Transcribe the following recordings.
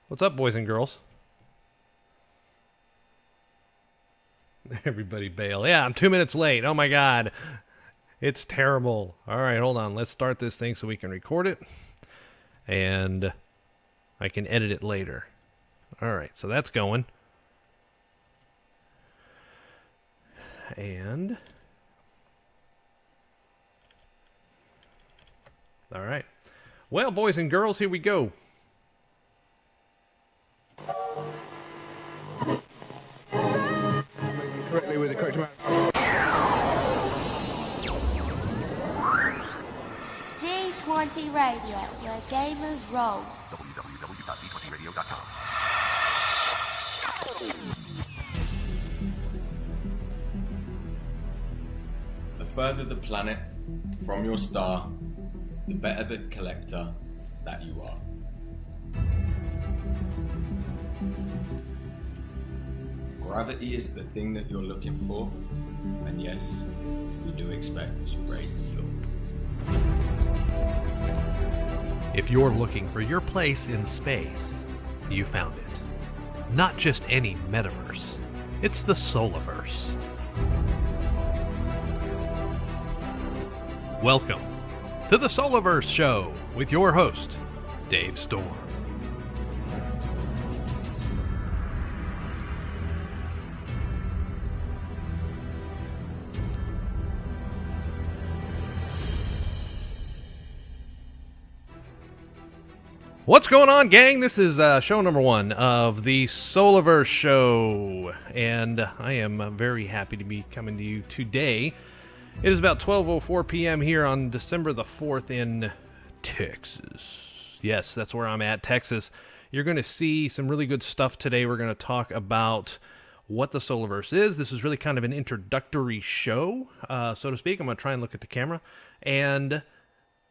What's up, boys and girls? Everybody bail. Yeah, I'm 2 minutes late. Oh my God. It's terrible. All right, hold on. Let's start this thing so we can record it. And I can edit it later. All right, so that's going. And... all right. Well, boys and girls, here we go. Correctly with the correct amount. D20 Radio, where gamers roll. www.d20radio.com. The further the planet from your star, the better the collector that you are. Gravity is the thing that you're looking for, and yes, we do expect you raise the floor. If you're looking for your place in space, you found it. Not just any metaverse. It's the Solaverse. Welcome to the Solaverse Show with your host, Dave Storm. What's going on, gang? This is show number 1 of the Solaverse Show, and I am very happy to be coming to you today. It is about 12:04 p.m. here on December the 4th in Texas. Yes, that's where I'm at, Texas. You're going to see some really good stuff today. We're going to talk about what the Solaverse is. This is really kind of an introductory show, so to speak. I'm going to try and look at the camera, and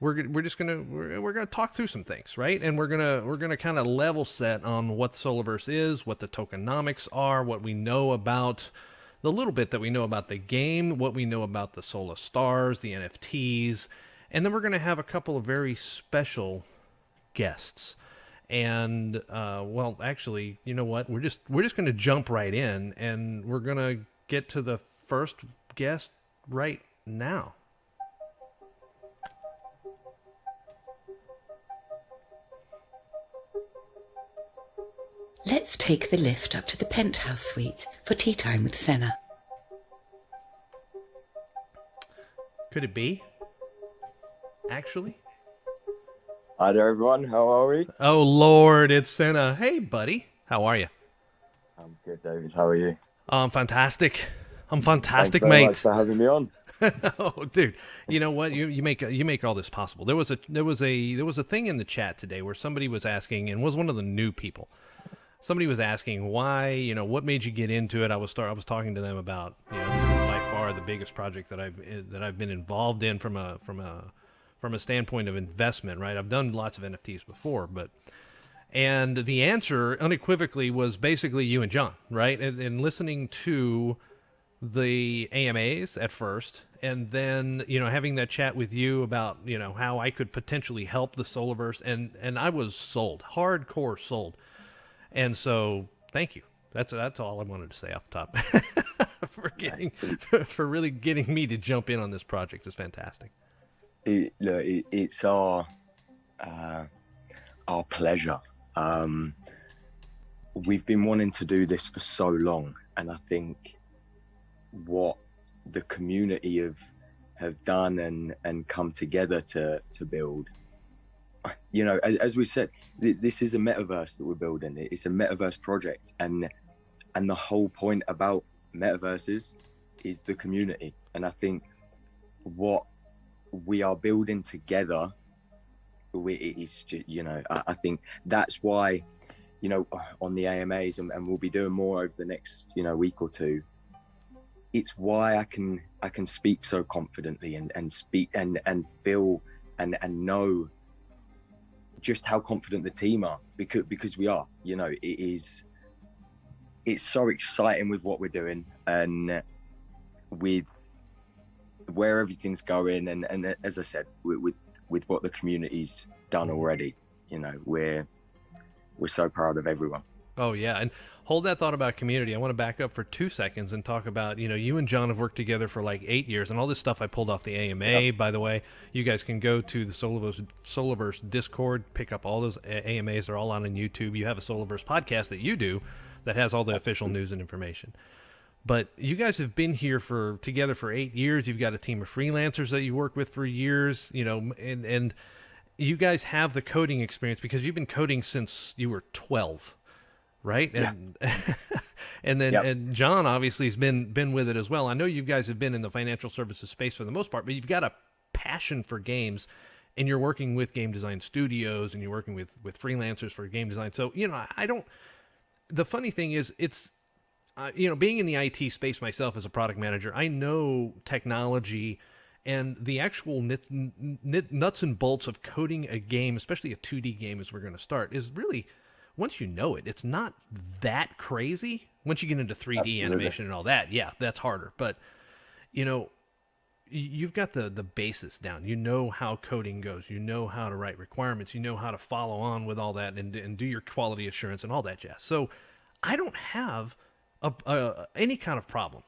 we're gonna talk through some things, right? And we're gonna kind of level set on what the Solaverse is, what the tokenomics are, what we know about the little bit that we know about the game, what we know about the Solar Stars, the NFTs, and then we're gonna have a couple of very special guests. And well, actually, you know what? We're just gonna jump right in, and we're gonna get to the first guest right now. Let's take the lift up to the penthouse suite for tea time with Senna. Could it be? Actually? Hi there, everyone. How are we? Oh, Lord, it's Senna. Hey, buddy. How are you? I'm good, David. How are you? I'm fantastic. I'm fantastic, Thanks very mate. much for having me on. Oh, dude. You know what? You make all this possible. There was a thing in the chat today where somebody was asking, and was one of the new people. Somebody was asking why, what made you get into it? I was talking to them about, this is by far the biggest project that I've been involved in from a standpoint of investment, right? I've done lots of NFTs before, and the answer unequivocally was basically you and John, right? And listening to the AMAs at first, and then having that chat with you about how I could potentially help the Solaverse, and I was sold, hardcore sold. And so, thank you. That's all I wanted to say off the top for really getting me to jump in on this project. It's fantastic. It's our pleasure. We've been wanting to do this for so long, and I think what the community have done and come together to build. As we said, this is a metaverse that we're building. It's a metaverse project, and the whole point about metaverses is the community. And I think what we are building together, it's just, I think that's why, on the AMAs, and we'll be doing more over the next, week or two. It's why I can speak so confidently and speak and feel and know just how confident the team are, because we are. It's so exciting with what we're doing and with where everything's going, and as I said, with what the community's done already. we're so proud of everyone. Oh yeah, and hold that thought about community. I want to back up for 2 seconds and talk about, you and John have worked together for like 8 years, and all this stuff I pulled off the AMA. Yep. By the way, you guys can go to the Solaverse Discord, pick up all those AMAs. They're all on YouTube. You have a Solaverse podcast that you do that has all the official news and information. But you guys have been here together for 8 years. You've got a team of freelancers that you work with for years, and you guys have the coding experience because you've been coding since you were 12. Right. Yeah. And then Yep. and John obviously has been with it as well. I know you guys have been in the financial services space for the most part, but you've got a passion for games, and you're working with game design studios, and you're working with freelancers for game design. So I don't. The funny thing is, it's being in the IT space myself as a product manager, I know technology and the actual nuts and bolts of coding a game, especially a 2D game, as we're going to start, is really. Once you know it, it's not that crazy. Once you get into 3D Absolutely. animation and all that, yeah, that's harder. But, you've got the basis down. You know how coding goes. You know how to write requirements. You know how to follow on with all that and do your quality assurance and all that jazz. So I don't have any kind of problem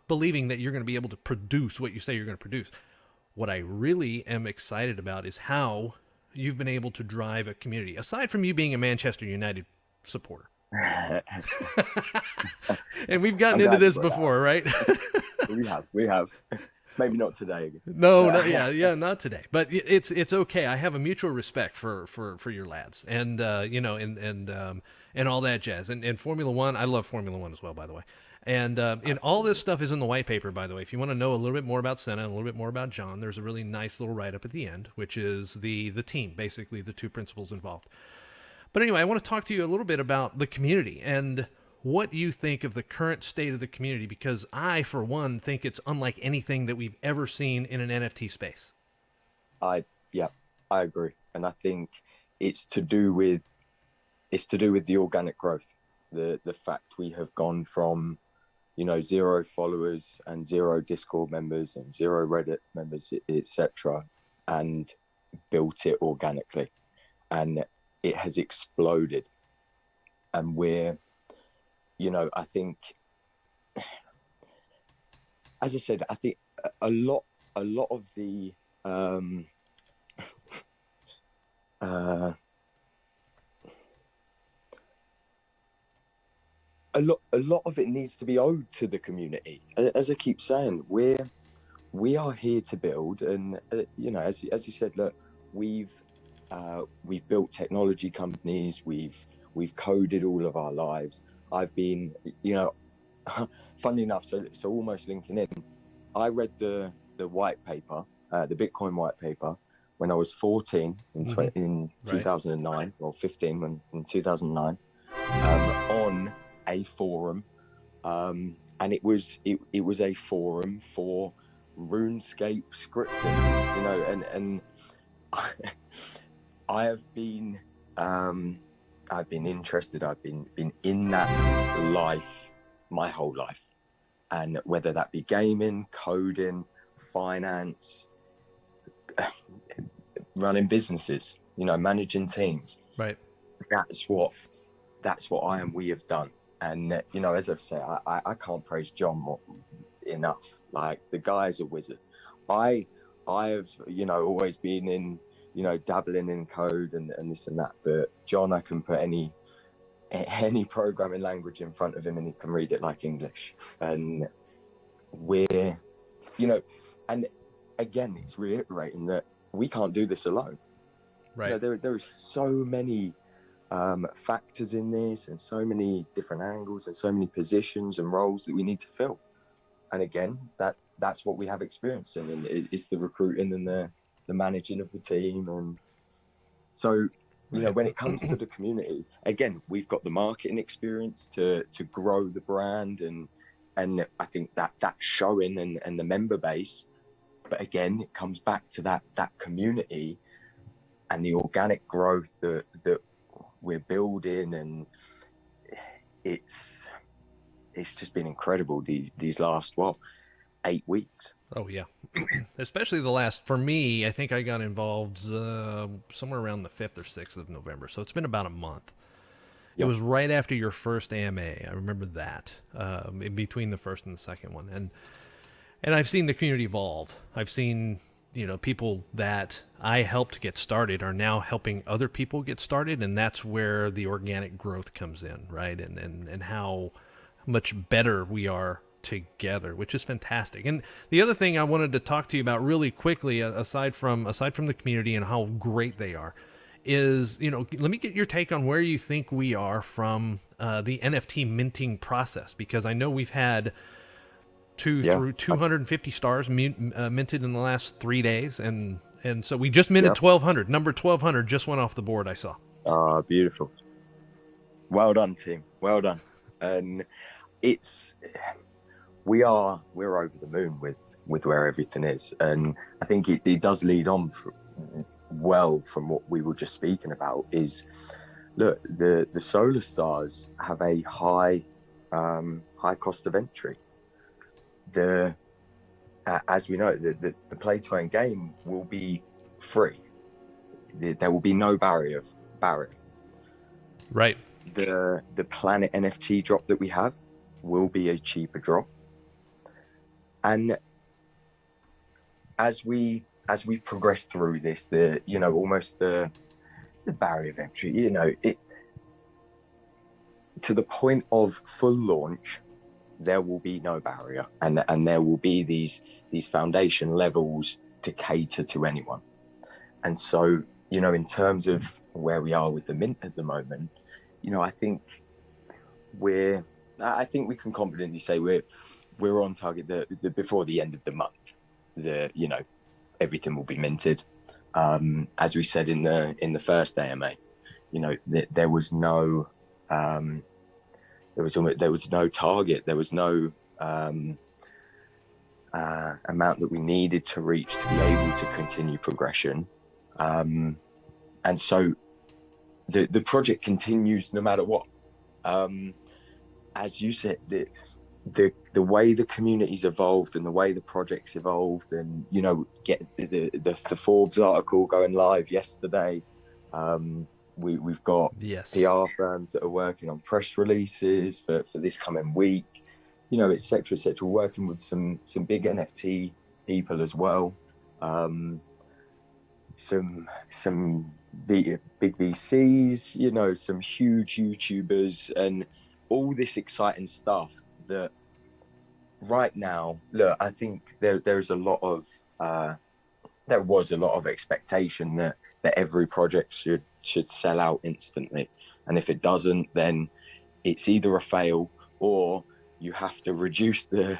believing that you're going to be able to produce what you say you're going to produce. What I really am excited about is how you've been able to drive a community, aside from you being a Manchester United supporter. And we've gotten into this before, right? we have. Maybe not today. No, not today. But it's okay. I have a mutual respect for your lads, and and all that jazz. And Formula One, I love Formula One as well, by the way. And all this stuff is in the white paper, by the way. If you want to know a little bit more about Senna and a little bit more about John, there's a really nice little write-up at the end, which is the team, basically the two principals involved. But anyway, I want to talk to you a little bit about the community and what you think of the current state of the community, because I, for one, think it's unlike anything that we've ever seen in an NFT space. I agree, and I think it's to do with the organic growth, the fact we have gone from 0 followers and 0 Discord members and 0 Reddit members, etc., and built it organically, and it has exploded. And we're, I think, as I said, I think a lot of the a lot of it needs to be owed to the community. As I keep saying, we are here to build, and as you said, look, we've built technology companies, we've coded all of our lives. I've been, funnily enough, so almost linking in, I read the white paper, the Bitcoin white paper, when I was 14 in 2009, or 15 in 2009, on a forum, and it was a forum for RuneScape scripting, and I have been I've been interested, I've been in that life my whole life, and whether that be gaming, coding, finance, running businesses, managing teams, right? That's what I and we have done. And as I've said, I can't praise John enough. Like, the guy's a wizard. I have always been in dabbling in code and this and that, but John, I can put any programming language in front of him and he can read it like English. And we're and again, it's reiterating that we can't do this alone. Right. There are so many factors in this, and so many different angles, and so many positions and roles that we need to fill. And again, that's what we have experience in, and it's the recruiting and the managing of the team. And so when it comes to the community, again, we've got the marketing experience to grow the brand, and I think that's showing, and the member base. But again, it comes back to that community and the organic growth that we're building, and it's just been incredible these last 8 weeks. Oh yeah, especially the last, for me, I think I got involved somewhere around the 5th or 6th of November. So it's been about a month. It Yep. was right after your first AMA. I remember that, in between the first and the second one. And I've seen the community evolve. I've seen, people that I helped get started are now helping other people get started, and that's where the organic growth comes in, right? And how much better we are together, which is fantastic. And the other thing I wanted to talk to you about really quickly, aside from the community and how great they are, is, let me get your take on where you think we are from the NFT minting process, because I know we've had through 250 stars minted in the last 3 days, and so we just minted 1,200. Number 1,200 just went off the board. I saw. Ah, beautiful. Well done, team. Well done. And we're over the moon with where everything is, and I think it does lead on well from what we were just speaking about. Is look, the solar stars have a high cost of entry. As we know, the play to earn game will be free. There will be no barrier. Right. The Planet NFT drop that we have will be a cheaper drop, and as we progress through this, almost the barrier of entry, it to the point of full launch, there will be no barrier, and there will be these foundation levels to cater to anyone. And so, in terms of where we are with the mint at the moment, I think we can confidently say we're on target. Before the end of the month, everything will be minted. As we said in the first AMA, there was no target, there was no amount that we needed to reach to be able to continue progression, and so the project continues no matter what. As you said, the way the community's evolved and the way the project's evolved, and get the Forbes article going live yesterday. We've got PR firms that are working on press releases for this coming week, et cetera, working with some big NFT people as well, some big VCs, some huge YouTubers, and all this exciting stuff that right now, look, I think there was a lot of expectation that every project should sell out instantly, and if it doesn't, then it's either a fail or you have to reduce the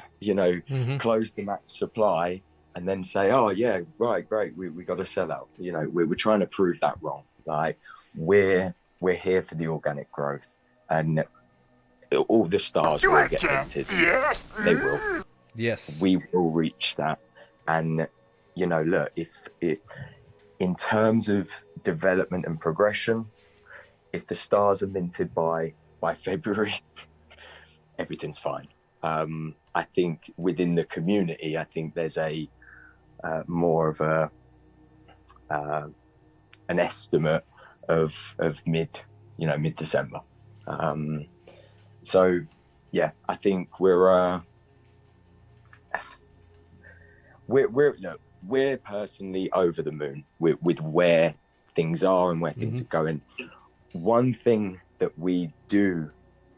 close the max supply and then say, oh yeah, right, great, we got to sell out. We're trying to prove that wrong. Like, we're here for the organic growth, and all the stars will get minted. Yes. They will. Yes, we will reach that. And look, if in terms of development and progression, if the stars are minted by February, everything's fine. I think within the community, I think there's a more of an estimate of mid-December. So yeah, I think we're personally over the moon with where things are and where things are going. One thing that we do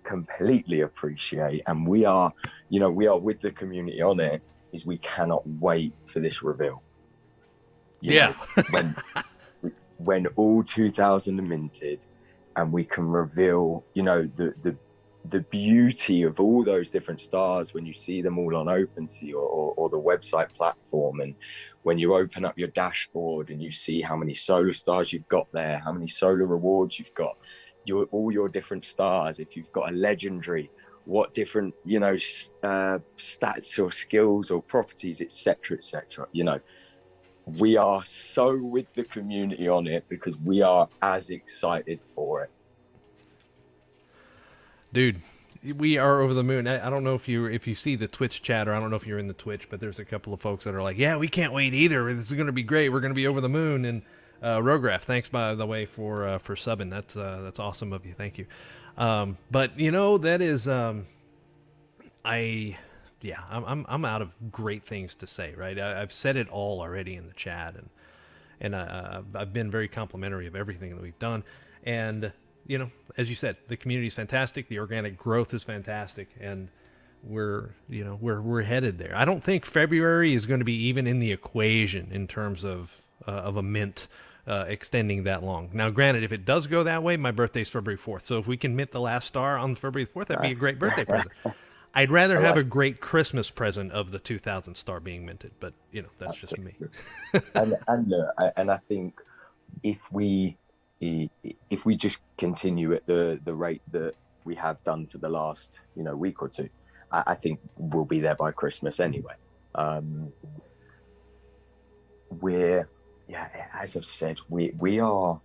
completely appreciate, and we are with the community on it, is we cannot wait for this reveal. When all 2,000 are minted and we can reveal, the beauty of all those different stars when you see them all on OpenSea or the website platform, and when you open up your dashboard and you see how many solar stars you've got there, how many solar rewards you've got, all your different stars, if you've got a legendary, what different stats or skills or properties, etc. We are so with the community on it because we are as excited for it. Dude, We are over the moon. I don't know if you see the Twitch chat, or I don't know if you're in the Twitch, but there's a couple of folks that are like, yeah, we can't wait either. This is going to be great. We're going to be over the moon. And Rograph, thanks by the way for subbing. That's awesome of you. Thank you. But that is I'm out of great things to say. Right, I've said it all already in the chat, and I've been very complimentary of everything that we've done. And as you said, the community is fantastic. The organic growth is fantastic, and we're headed there. I don't think February is going to be even in the equation in terms of a mint extending that long. Now, granted, if it does go that way, my birthday's February 4th. So if we can mint the last star on February 4th, that'd be a great birthday present. I'd rather have a great Christmas present of the 2000 star being minted, but that's Absolutely. just me. and I think if we just continue at the rate that we have done for the last week or two, I think we'll be there by Christmas anyway. As I've said, we are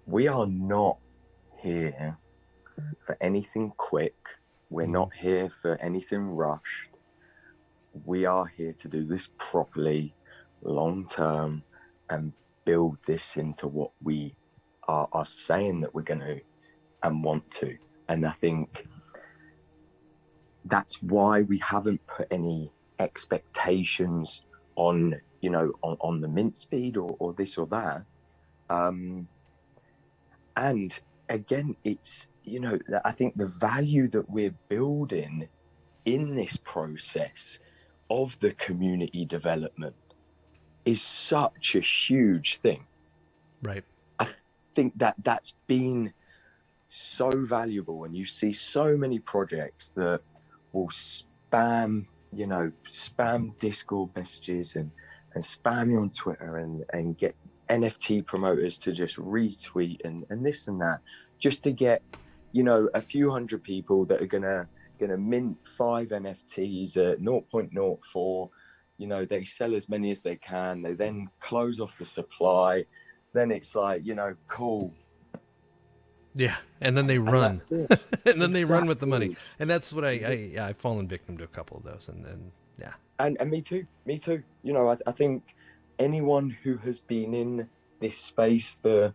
not here for anything quick. We're not here for anything rushed. We are here to do this properly, long term, and build this into what we are saying that we're going to and want to. And I think that's why we haven't put any expectations on the mint speed or this or that. And again, it's I think the value that we're building in this process of the community development is such a huge thing. Right. I think that's been so valuable, and you see so many projects that will spam Discord messages and spam you on Twitter and get NFT promoters to just retweet and this and that, just to get a few hundred people that are gonna mint 5 NFTs at 0.04. They sell as many as they can. They then close off the supply. Then it's like, cool. Yeah, and then they run, and then they run with the money, Exactly. and that's what I've fallen victim to a couple of those, and yeah. And me too. I think anyone who has been in this space for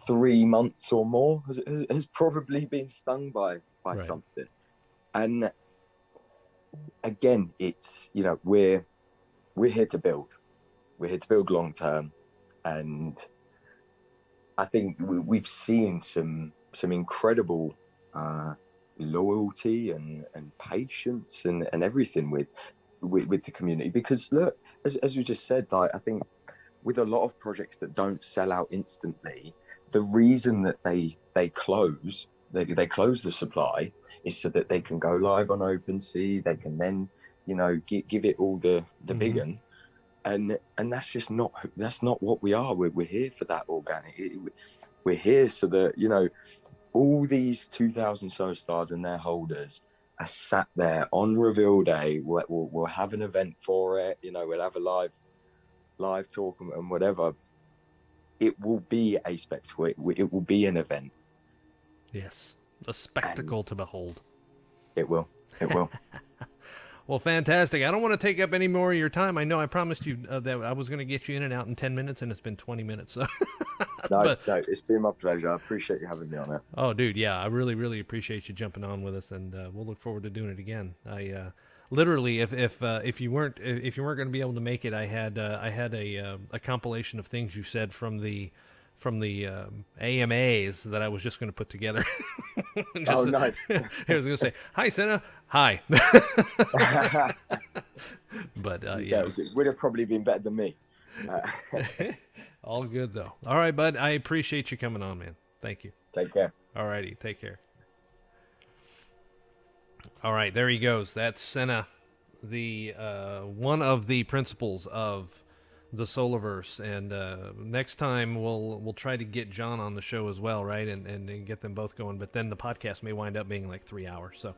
3 months or more has probably been stung by Right. something. And again, it's we're here to build. We're here to build long term, and I think we've seen some incredible loyalty and patience and everything with the community. Because look, as we just said, like, I think with a lot of projects that don't sell out instantly, the reason that they close the supply is so that they can go live on OpenSea. They can then give it all the big one. And that's not what we are. We're here for that organic. We're here so that all these 2,000 solar stars and their holders are sat there on reveal day. We'll have an event for it. We'll have a live talk and whatever. It will be a spectacle. It will be an event. Yes, a spectacle to behold. It will. Well, fantastic. I don't want to take up any more of your time. I know I promised you that I was going to get you in and out in 10 minutes, and it's been 20 minutes. So. No, it's been my pleasure. I appreciate you having me on it. Oh, dude, yeah, I really, really appreciate you jumping on with us, and we'll look forward to doing it again. I literally, if you weren't going to be able to make it, I had a compilation of things you said from the AMAs that I was just going to put together. Oh, nice. I was going to say, hi, Senna. Hi. But yeah. It would have probably been better than me. All good, though. All right, bud. I appreciate you coming on, man. Thank you. Take care. All righty. Take care. All right. There he goes. That's Senna, the one of the principals of the Solaverse. And next time we'll try to get John on the show as well, right? And get them both going. But then the podcast may wind up being like 3 hours. So,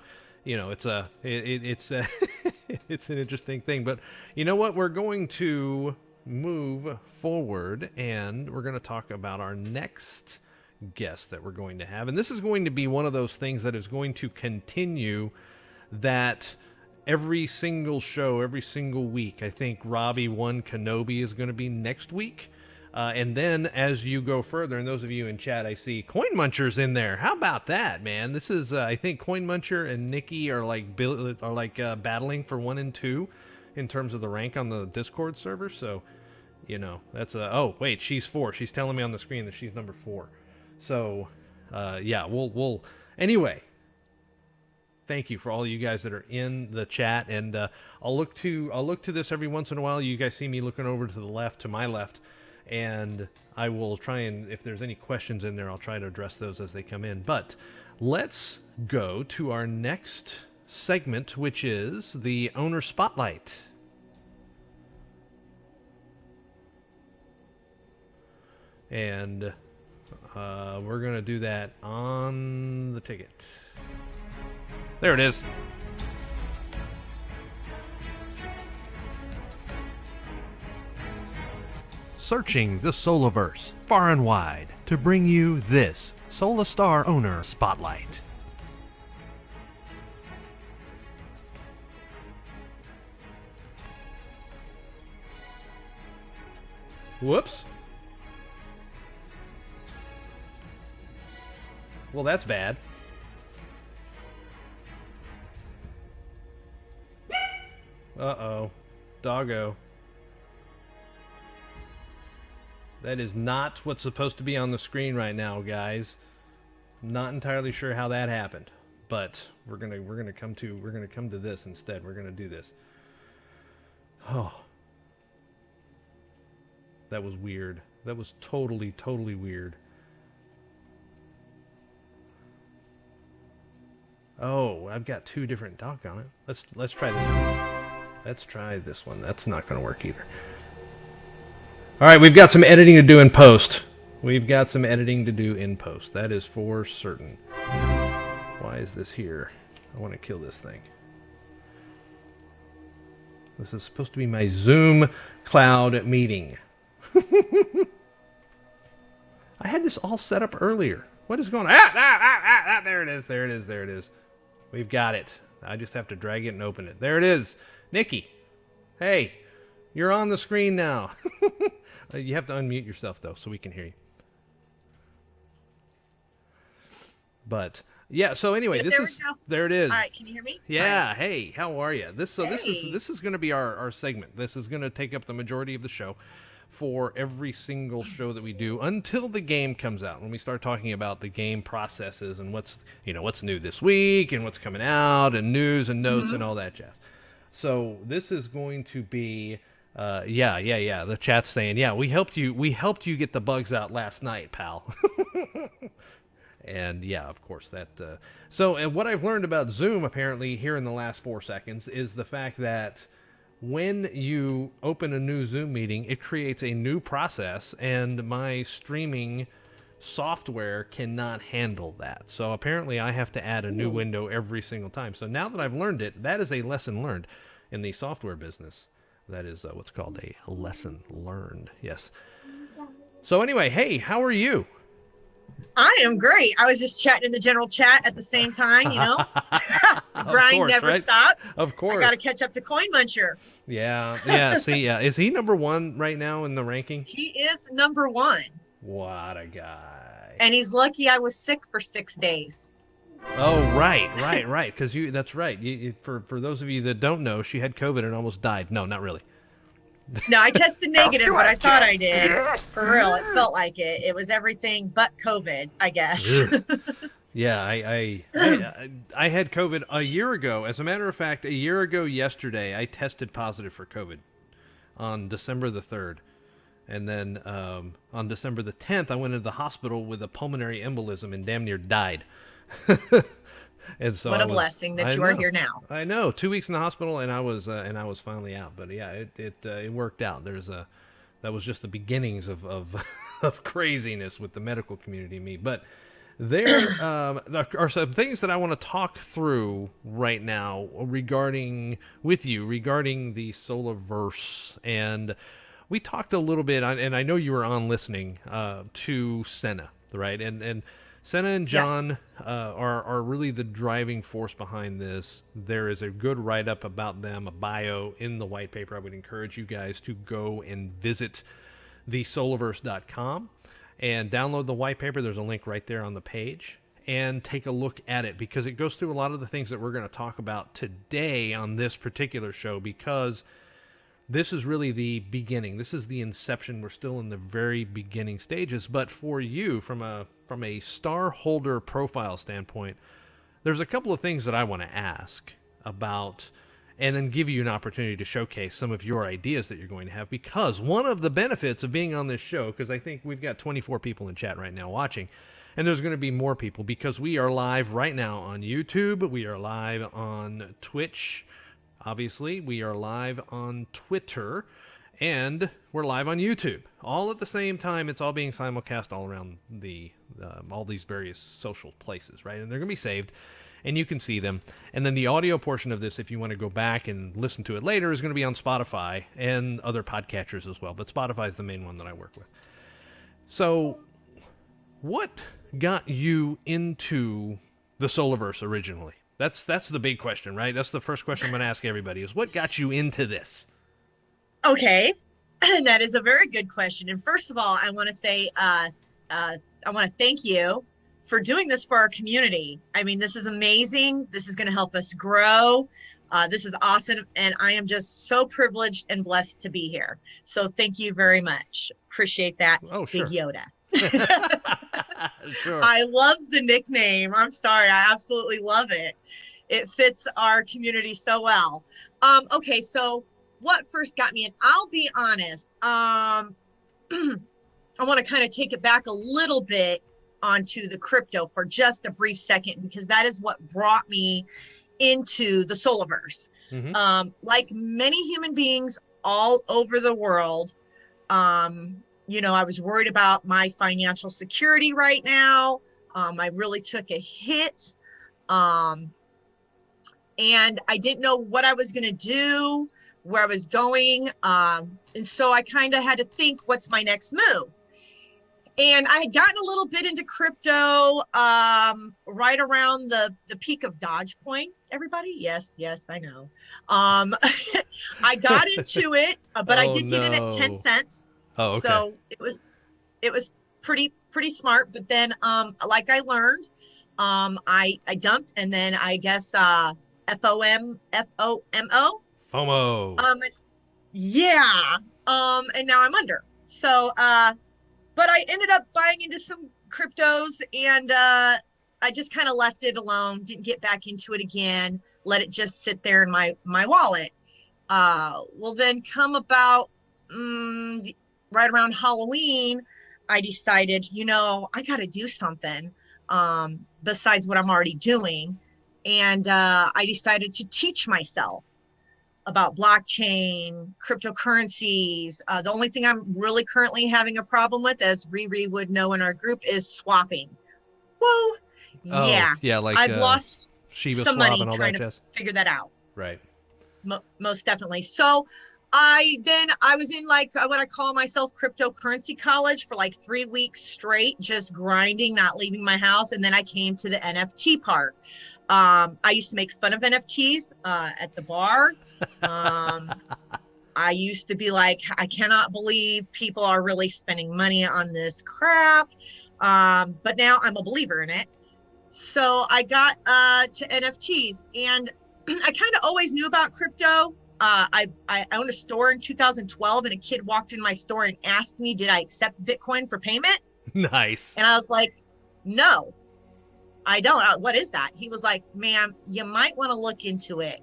it's it's it's an interesting thing. But you know what? We're going to move forward, and we're going to talk about our next guests that we're going to have. And this is going to be one of those things that is going to continue, that every single show, every single week. I think Robbie One Kenobi is going to be next week. And then as you go further, and those of you in chat, I see Coin Muncher's in there. How about that, man? This is, I think Coin Muncher and Nikki are like battling for 1 and 2 in terms of the rank on the Discord server. So, you know, that's oh, wait, she's 4. She's telling me on the screen that she's number 4. So, yeah, we'll anyway. Thank you for all you guys that are in the chat, and I'll look to this every once in a while. You guys see me looking over to the left, to my left, and I will try and, if there's any questions in there, I'll try to address those as they come in. But let's go to our next segment, which is the Owner Spotlight. And we're going to do that on the ticket. There it is. Searching the Solaverse far and wide to bring you this Solastar Owner Spotlight. Whoops. Well, that's bad. Uh-oh. Doggo. That is not what's supposed to be on the screen right now, guys. Not entirely sure how that happened, but we're gonna come to this instead. We're gonna do this. Oh, that was weird. That was totally weird. Oh, I've got 2 different doggone it. Let's try this one. Let's try this one. That's not gonna work either. All right, we've got some editing to do in post. That is for certain. Why is this here? I want to kill this thing. This is supposed to be my Zoom cloud meeting. I had this all set up earlier. What is going on? There it is. We've got it. I just have to drag it and open it. There it is. Nikki, hey, you're on the screen now. You have to unmute yourself, though, so we can hear you. But, yeah, so anyway, there it is. All right, can you hear me? Yeah, hey, how are you? This is going to be our segment. This is going to take up the majority of the show for every single show that we do until the game comes out. When we start talking about the game processes and what's new this week and what's coming out and news and notes and all that jazz. So this is going to be, yeah. The chat's saying, yeah, we helped you get the bugs out last night, pal. And yeah, of course that. And what I've learned about Zoom apparently here in the last 4 seconds is the fact that when you open a new Zoom meeting, it creates a new process, and my streaming software cannot handle that. So apparently I have to add a new window every single time. So now that I've learned it, that is a lesson learned in the software business. That is what's called a lesson learned. Yes. So anyway, hey, how are you? I am great. I was just chatting in the general chat at the same time, you know. The grind never stops. Of course. I got to catch up to Coin Muncher. Yeah. See, yeah. Is he number 1 right now in the ranking? He is number 1. What a guy. And he's lucky I was sick for 6 days. Oh, right. Because that's right. For those of you that don't know, she had COVID and almost died. No, not really. No, I tested negative, but I thought I did. For real, it felt like it. It was everything but COVID, I guess. Yeah, I had COVID a year ago. As a matter of fact, a year ago yesterday, I tested positive for COVID on December the 3rd. And then on December the 10th, I went into the hospital with a pulmonary embolism and damn near died. And so what a blessing that you are here now. I know. 2 weeks in the hospital, and I was finally out. But yeah, it worked out. That was just the beginnings of craziness with the medical community and me. But there are some things that I want to talk through right now regarding the Solaverse. And we talked a little bit, and I know you were on listening to Senna. right? And Senna and John are really the driving force behind this. There is a good write-up about them, a bio in the white paper. I would encourage you guys to go and visit thesolaverse.com and download the white paper. There's a link right there on the page, and take a look at it, because it goes through a lot of the things that we're going to talk about today on this particular show, because this is really the beginning. This is the inception. We're still in the very beginning stages. But for you, from a star holder profile standpoint, there's a couple of things that I want to ask about, and then give you an opportunity to showcase some of your ideas that you're going to have. Because one of the benefits of being on this show, because I think we've got 24 people in chat right now watching, and there's going to be more people, because we are live right now on YouTube. We are live on Twitch. Obviously, we are live on Twitter, and we're live on YouTube, all at the same time. It's all being simulcast all around all these various social places, right? And they're going to be saved, and you can see them. And then the audio portion of this, if you want to go back and listen to it later, is going to be on Spotify and other podcatchers as well. But Spotify is the main one that I work with. So, what got you into the Solaverse originally? That's the big question, right? That's the first question I'm going to ask everybody, is what got you into this? Okay, that is a very good question. And first of all, I want to say, I want to thank you for doing this for our community. I mean, this is amazing. This is going to help us grow. This is awesome. And I am just so privileged and blessed to be here. So thank you very much. Appreciate that, sure. Big Yoda. Sure. I love the nickname. I'm sorry. I absolutely love it. It fits our community so well. Okay, so what first got me in? I'll be honest. I want to kind of take it back a little bit onto the crypto for just a brief second, because that is what brought me into the Solaverse. Mm-hmm. Like many human beings all over the world, I was worried about my financial security right now. I really took a hit. And I didn't know what I was going to do, where I was going. And so I kind of had to think, what's my next move? And I had gotten a little bit into crypto right around the peak of Dogecoin. Everybody? Yes, I know. I got into it, but I did get in at 10 cents. Oh, okay. So it was pretty smart. But then, like I learned, I dumped, and then I guess FOMO. FOMO. Yeah. And now I'm under. So, but I ended up buying into some cryptos, and I just kind of left it alone. Didn't get back into it again. Let it just sit there in my wallet. Well, then come about right around Halloween, I decided, I got to do something besides what I'm already doing. And I decided to teach myself about blockchain, cryptocurrencies. The only thing I'm really currently having a problem with, as Riri would know in our group, is swapping. Whoa. Yeah. Oh, yeah, like I've lost Shiba some swap money and all trying that to jazz. figure that out. Right. Most definitely. So I was in like what I call myself cryptocurrency college for like 3 weeks straight, just grinding, not leaving my house. And then I came to the NFT part. I used to make fun of NFTs at the bar. I used to be like, I cannot believe people are really spending money on this crap. But now I'm a believer in it. So I got to NFTs, and I kind of always knew about crypto. I owned a store in 2012, and a kid walked in my store and asked me, did I accept Bitcoin for payment? Nice. And I was like, no, I don't. What is that? He was like, ma'am, you might want to look into it.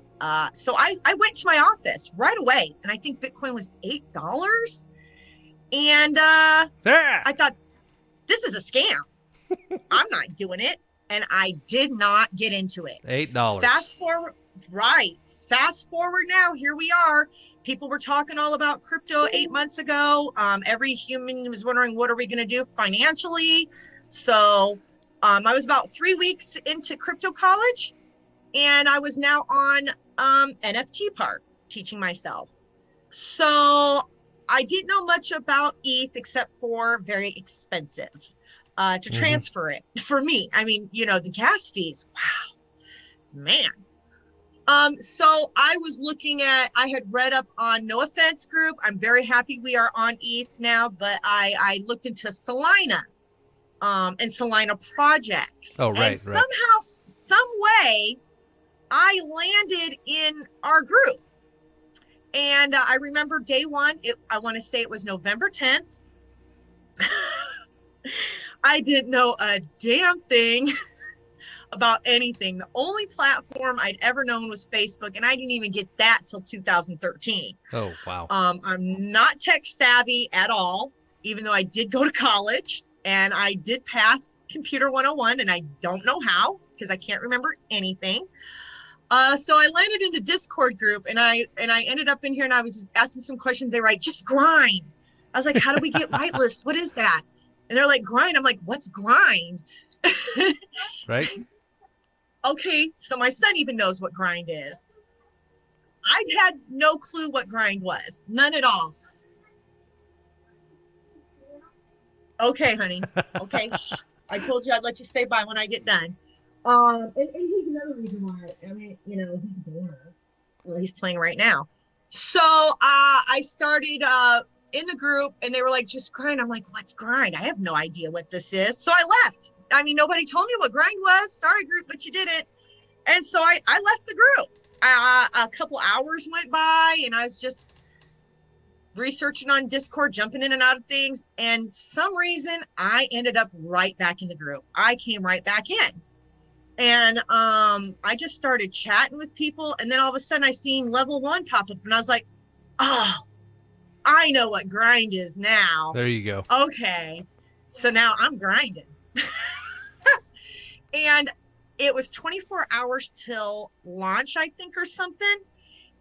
So I went to my office right away, and I think Bitcoin was $8. And I thought, this is a scam. I'm not doing it. And I did not get into it. $8. Fast forward now, here we are. People were talking all about crypto 8 months ago. Every human was wondering, what are we going to do financially? So I was about 3 weeks into crypto college, and I was now on NFT part, teaching myself. So I didn't know much about ETH except for very expensive. to transfer it for me. I mean, the gas fees. Wow, man. So I was I had read up on No Offense Group. I'm very happy we are on ETH now, but I looked into Solana, and Solana projects. Oh, And right. somehow, some way, I landed in our group. And I remember day one, I want to say it was November 10th. I didn't know a damn thing about anything. The only platform I'd ever known was Facebook, and I didn't even get that till 2013. Oh, wow. I'm not tech savvy at all, even though I did go to college and I did pass Computer 101, and I don't know how because I can't remember anything. So I landed in the Discord group, and I ended up in here, and I was asking some questions. They were like, just grind. I was like, how do we get whitelist? What is that? And they're like, grind. I'm like, what's grind? Right. Okay, so my son even knows what grind is. I had no clue what grind was. None at all. Okay, honey. Okay. I told you I'd let you say bye when I get done. And here's another reason why. I mean, he's bored. Well, he's playing right now. So I started in the group, and they were like, just grind. I'm like, what's grind? I have no idea what this is. So I left. I mean, nobody told me what grind was. Sorry, group, but you didn't. And so I left the group. A couple hours went by, and I was just researching on Discord, jumping in and out of things. And some reason, I ended up right back in the group. I came right back in. And I just started chatting with people. And then all of a sudden, I seen level 1 pop up. And I was like, oh, I know what grind is now. There you go. Okay. So now I'm grinding. And it was 24 hours till launch, I think, or something.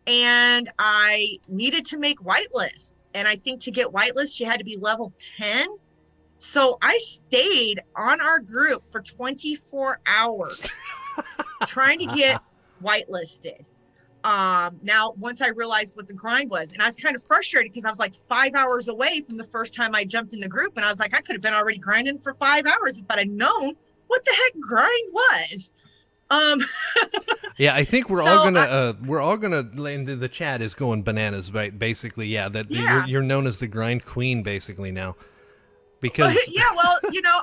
And I needed to make whitelist. And I think to get whitelist, you had to be level 10. So I stayed on our group for 24 hours trying to get whitelisted. Now, once I realized what the grind was, and I was kind of frustrated because I was like 5 hours away from the first time I jumped in the group. And I was like, I could have been already grinding for 5 hours if I'd known what the heck grind was. Yeah, I think we're all gonna land in the chat is going bananas, right? Basically, yeah, you're known as the grind queen basically now. Because yeah, well,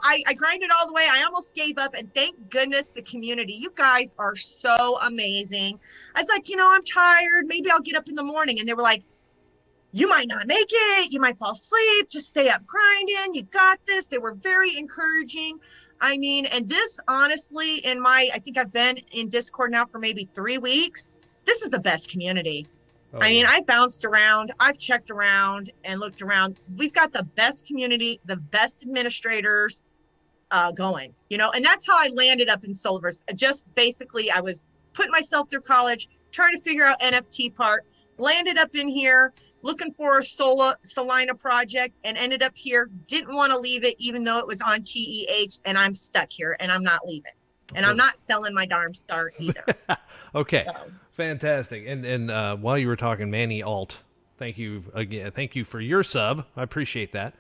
I grinded all the way. I almost gave up, and thank goodness the community. You guys are so amazing. I was like, I'm tired. Maybe I'll get up in the morning. And they were like, you might not make it. You might fall asleep. Just stay up grinding. You got this. They were very encouraging. I mean, and this honestly, I think I've been in Discord now for maybe 3 weeks. This is the best community. Oh, I mean, yeah. I bounced around, I've checked around and looked around. We've got the best community, the best administrators going, and that's how I landed up in Solaverse. Just basically, I was putting myself through college, trying to figure out NFT part, landed up in here, looking for a Solana project, and ended up here. Didn't want to leave it, even though it was on TEH, and I'm stuck here, and I'm not leaving. And I'm not selling my darn start either. Okay, so. Fantastic. And while you were talking, Manny Alt, thank you again. Thank you for your sub. I appreciate that.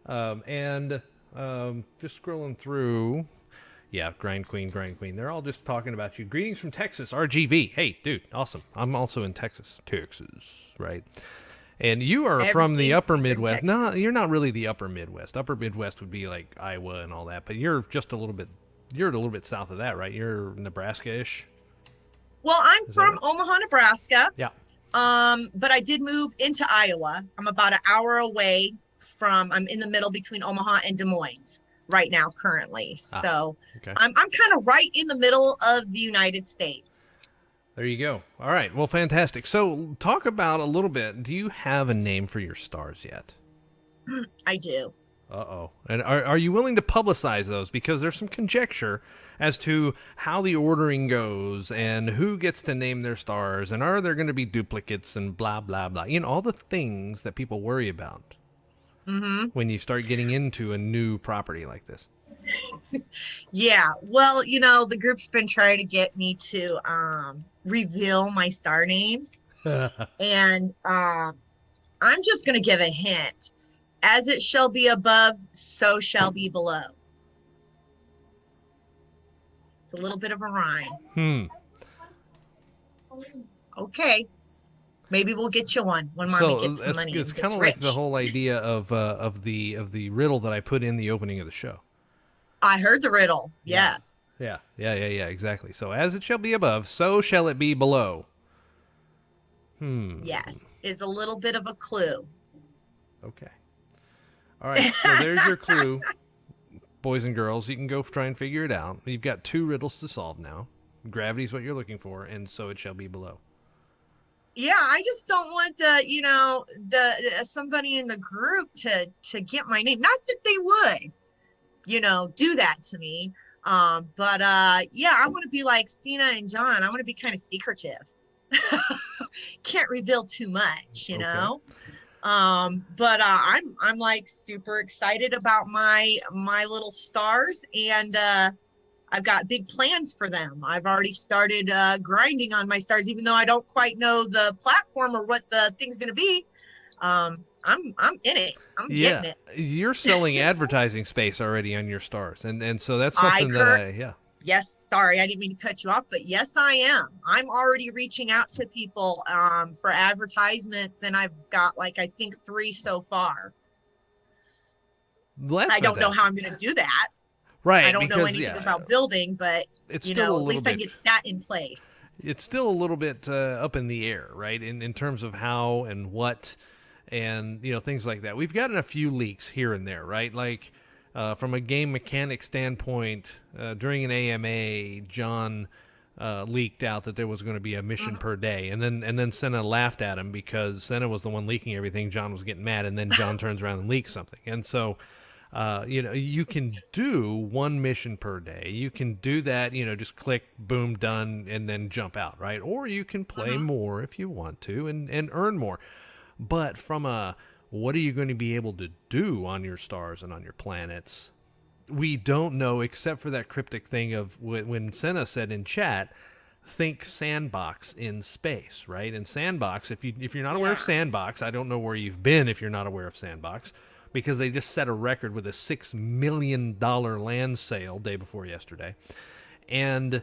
And just scrolling through. Yeah, Grind Queen. They're all just talking about you. Greetings from Texas, RGV. Hey, dude, awesome. I'm also in Texas, right? And you are from the upper Midwest. No, you're not really the upper Midwest. Upper Midwest would be like Iowa and all that, but you're just a little bit south of that, right? You're Nebraska-ish. Well, I'm from Omaha, Nebraska. Yeah. But I did move into Iowa. I'm about an hour away I'm in the middle between Omaha and Des Moines right now currently. So okay. I'm kind of right in the middle of the United States. There you go. All right. Well, fantastic. So talk about a little bit. Do you have a name for your stars yet? I do. Uh-oh. And are you willing to publicize those? Because there's some conjecture as to how the ordering goes and who gets to name their stars and are there going to be duplicates and blah, blah, blah. All the things that people worry about when you start getting into a new property like this. Yeah. Well, the group's been trying to get me to reveal my star names. And I'm just going to give a hint. As it shall be above, so shall be below. a little bit of a rhyme. Okay. Maybe we'll get you one when Mommy gets some money. It's and kind gets of like rich. the whole idea of the riddle that I put in the opening of the show. I heard the riddle. Yes. Yeah, exactly. So as it shall be above, so shall it be below. Yes. Is a little bit of a clue. Okay. All right, so there's your clue, boys and girls. You can go try and figure it out. You've got 2 riddles to solve now. Gravity's what you're looking for, and so it shall be below. Yeah, I just don't want somebody in the group to get my name. Not that they would, do that to me. But yeah, I want to be like Cena and John. I want to be kind of secretive. Can't reveal too much, you know. But I'm like super excited about my little stars, and I've got big plans for them. I've already started grinding on my stars, even though I don't quite know the platform or what the thing's going to be. I'm in it. I'm getting it. You're selling advertising space already on your stars, and so that's something Yes, sorry, I didn't mean to cut you off, but yes, I am. I'm already reaching out to people for advertisements, and I've got I think 3 so far. Well, I don't know how I'm going to do that. Right. I don't know anything about building, but it's at least I get that in place. It's still a little bit up in the air, right? In terms of how and what, and things like that. We've gotten a few leaks here and there, right? Like from a game mechanic standpoint, during an AMA, John leaked out that there was going to be a mission per day, and then Senna laughed at him because Senna was the one leaking everything. John was getting mad, and then John turns around and leaks something, and so. You can do 1 mission per day. You can do that, just click, boom, done, and then jump out, right? Or you can play more if you want to and earn more. But from what are you going to be able to do on your stars and on your planets? We don't know, except for that cryptic thing of when Senna said in chat, think sandbox in space, right? And sandbox, if you're not aware of sandbox, I don't know where you've been if you're not aware of sandbox. Because they just set a record with a $6 million land sale day before yesterday. And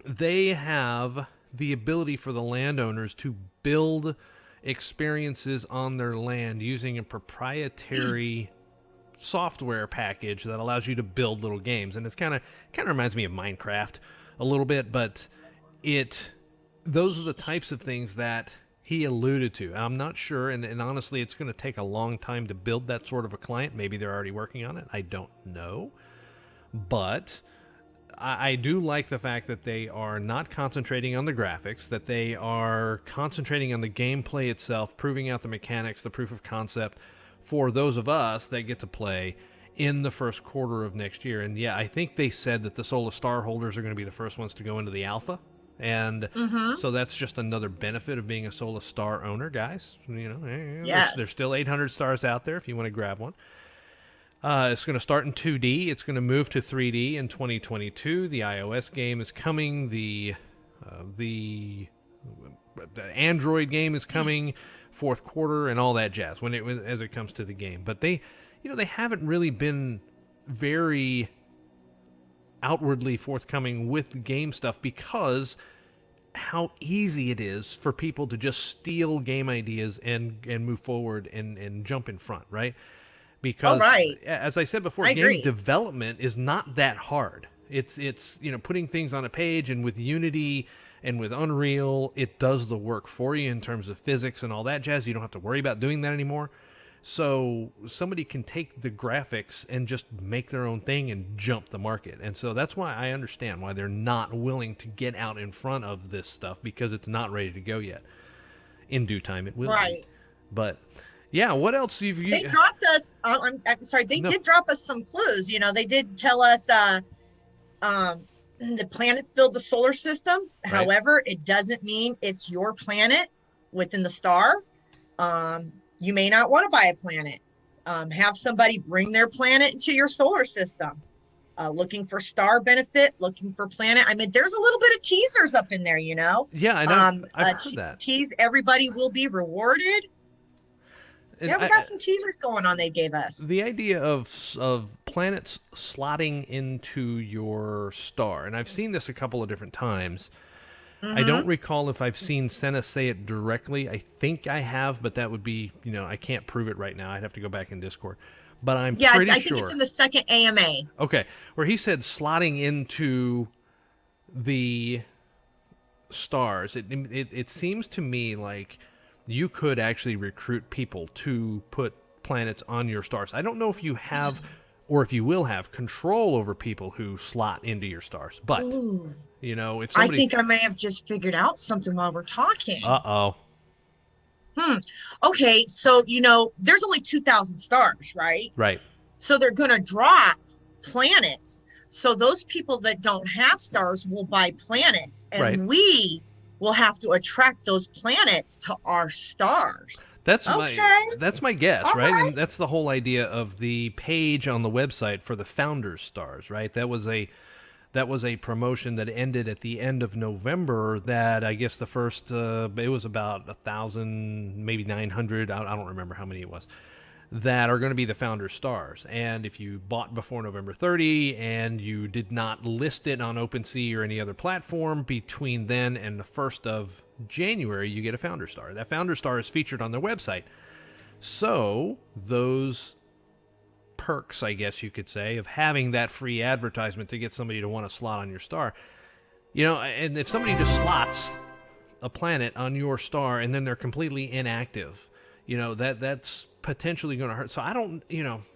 they have the ability for the landowners to build experiences on their land using a proprietary software package that allows you to build little games. And it's kind of reminds me of Minecraft a little bit, but those are the types of things that he alluded to. I'm not sure, and honestly, it's going to take a long time to build that sort of a client. Maybe they're already working on it. I don't know. But I do like the fact that they are not concentrating on the graphics, that they are concentrating on the gameplay itself, proving out the mechanics, the proof of concept for those of us that get to play in the first quarter of next year. And yeah, I think they said that the Solar Star holders are going to be the first ones to go into the alpha. And so that's just another benefit of being a Solar Star owner, guys. There's still 800 stars out there if you want to grab one. It's going to start in 2D. It's going to move to 3D in 2022. The iOS game is coming. The Android game is coming fourth quarter and all that jazz as it comes to the game. But they haven't really been very outwardly forthcoming with game stuff because how easy it is for people to just steal game ideas and move forward and jump in front, right? Because as I said before, game development is not that hard. It's putting things on a page, and with Unity and with Unreal, it does the work for you in terms of physics and all that jazz. You don't have to worry about doing that anymore. So somebody can take the graphics and just make their own thing and jump the market. And so that's why I understand why they're not willing to get out in front of this stuff, because it's not ready to go yet. In due time, it will be. But yeah, what else have you... They dropped us... I'm sorry. They did drop us some clues. They did tell us the planets build the solar system. Right. However, it doesn't mean it's your planet within the star. You may not want to buy a planet. Have somebody bring their planet into your solar system. Looking for star benefit, looking for planet. I mean, there's a little bit of teasers up in there, Yeah, I know. I've heard that. Tease, everybody will be rewarded. Yeah, we got some teasers going on they gave us. The idea of planets slotting into your star, and I've seen this a couple of different times. I don't recall if I've seen Senna say it directly. I think I have, but that would be, I can't prove it right now. I'd have to go back in Discord. But I'm pretty sure. I think it's in the second AMA. Okay, where he said slotting into the stars. It seems to me like you could actually recruit people to put planets on your stars. I don't know if you have, or if you will have, control over people who slot into your stars. But, Ooh. If somebody... I think I may have just figured out something while we're talking. Uh-oh. Okay, so, there's only 2,000 stars, right? Right. So they're going to drop planets. So those people that don't have stars will buy planets. And we will have to attract those planets to our stars. That's my guess, All right? right? And that's the whole idea of the page on the website for the Founders Stars, right? That was a promotion that ended at the end of November. That I guess the first it was about 1,000, maybe 900. I don't remember how many it was. That are going to be the Founders Stars. And if you bought before November 30 and you did not list it on OpenSea or any other platform between then and the 1st of January, you get a Founder Star. That Founder Star is featured on their website. So those perks, I guess you could say, of having that free advertisement to get somebody to want to slot on your star. And if somebody just slots a planet on your star and then they're completely inactive, that's potentially going to hurt. So I don't,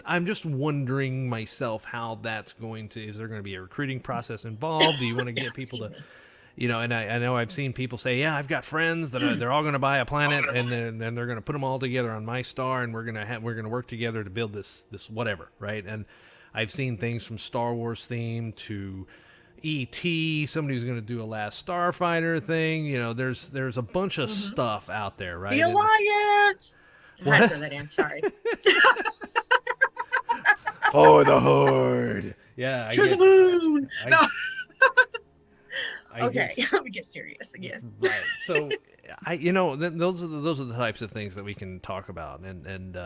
I'm just wondering myself how that's going to, is there going to be a recruiting process involved? Do you want to get people to, and I know I've seen people say, yeah, I've got friends that they're all going to buy a planet and then they're going to put them all together on my star and we're going to work together to build this whatever. Right. And I've seen things from Star Wars theme to E.T., somebody's going to do a Last Starfighter thing. There's a bunch of stuff out there, right? The Alliance. I had to throw that in. Sorry. For the Horde. Yeah. To the moon. Okay, let me get serious again. Right. So, those are the types of things that we can talk about and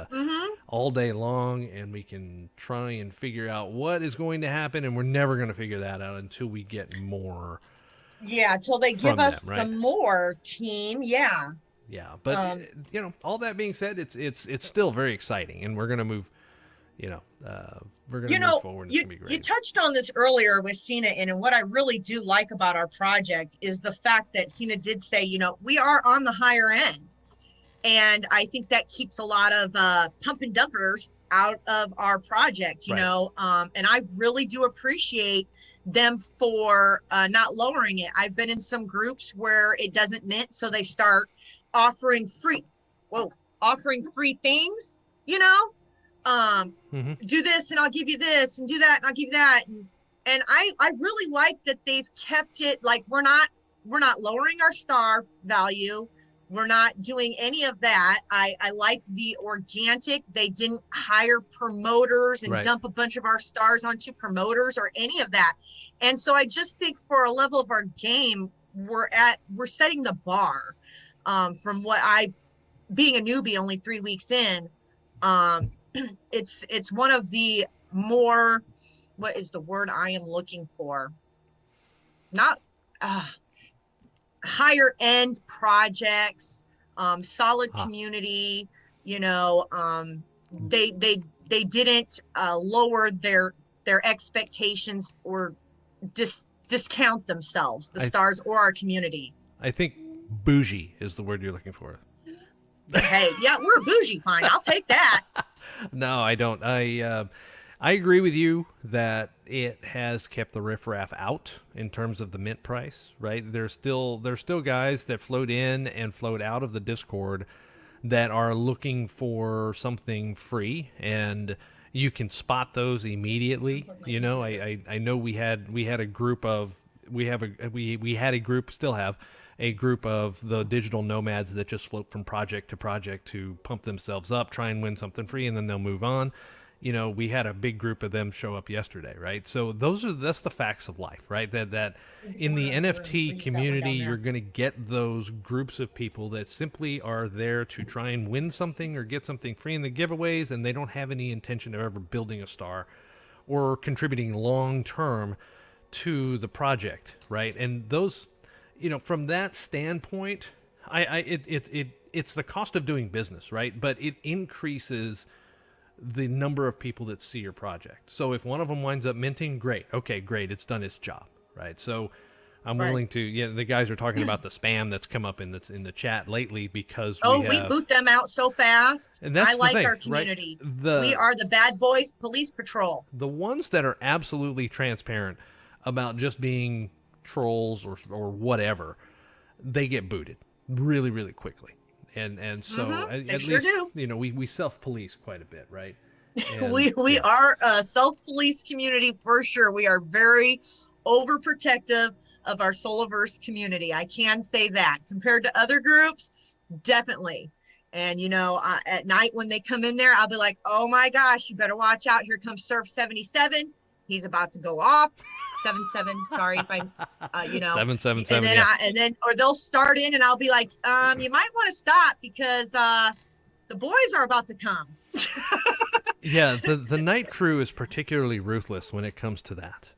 all day long, and we can try and figure out what is going to happen, and we're never going to figure that out until we get more. Yeah, until they give us some more, team. Yeah. Yeah, but all that being said, it's still very exciting, and we're gonna move. We're gonna move forward. It's gonna be great. You touched on this earlier with Cena, and what I really do like about our project is the fact that Cena did say, we are on the higher end, and I think that keeps a lot of pump and dumpers out of our project. And I really do appreciate them for not lowering it. I've been in some groups where it doesn't mint, so they start offering free things, do this and I'll give you this, and do that and I'll give you that, and I really like that they've kept it like we're not lowering our star value, we're not doing any of that. I like the organic. They didn't hire promoters and dump a bunch of our stars onto promoters or any of that. And so I just think for a level of our game, we're setting the bar. From what being a newbie only 3 weeks in, it's one of the more, what is the word I am looking for? Not higher end projects, solid community. They didn't lower their expectations or discount themselves, the stars or our community. I think bougie is the word you're looking for. Hey, yeah, we're bougie. Fine, I'll take that. No, I don't. I agree with you that it has kept the riffraff out in terms of the mint price, right? There's still guys that float in and float out of the Discord that are looking for something free, and you can spot those immediately. I know we had a group of still have a group of the digital nomads that just float from project to project to pump themselves up, try and win something free, and then they'll move on. we had a big group of them show up yesterday, right? So that's the facts of life, right? That in the NFT community, you're going to get those groups of people that simply are there to try and win something or get something free in the giveaways, and they don't have any intention of ever building a star or contributing long term to the project, right? And those, from that standpoint, it's the cost of doing business, right? But it increases the number of people that see your project. So if one of them winds up minting, great. Okay, great. It's done its job, right? So I'm willing to. The guys are talking about the spam that's come up in the chat lately because we boot them out so fast. And that's I like thing, our community. Right? We are the bad boys police patrol. The ones that are absolutely transparent about just being trolls or whatever, they get booted really, really quickly. And so at sure least do. We self-police quite a bit, right? And, we are a self-police community for sure. We are very overprotective of our Solaverse community. I can say that compared to other groups, definitely. And at night when they come in there, I'll be like, oh my gosh, you better watch out. Here comes Surf 77. He's about to go off. 77. Sorry if I, 777. And then or they'll start in, and I'll be like, you might want to stop because the boys are about to come. Yeah, the night crew is particularly ruthless when it comes to that,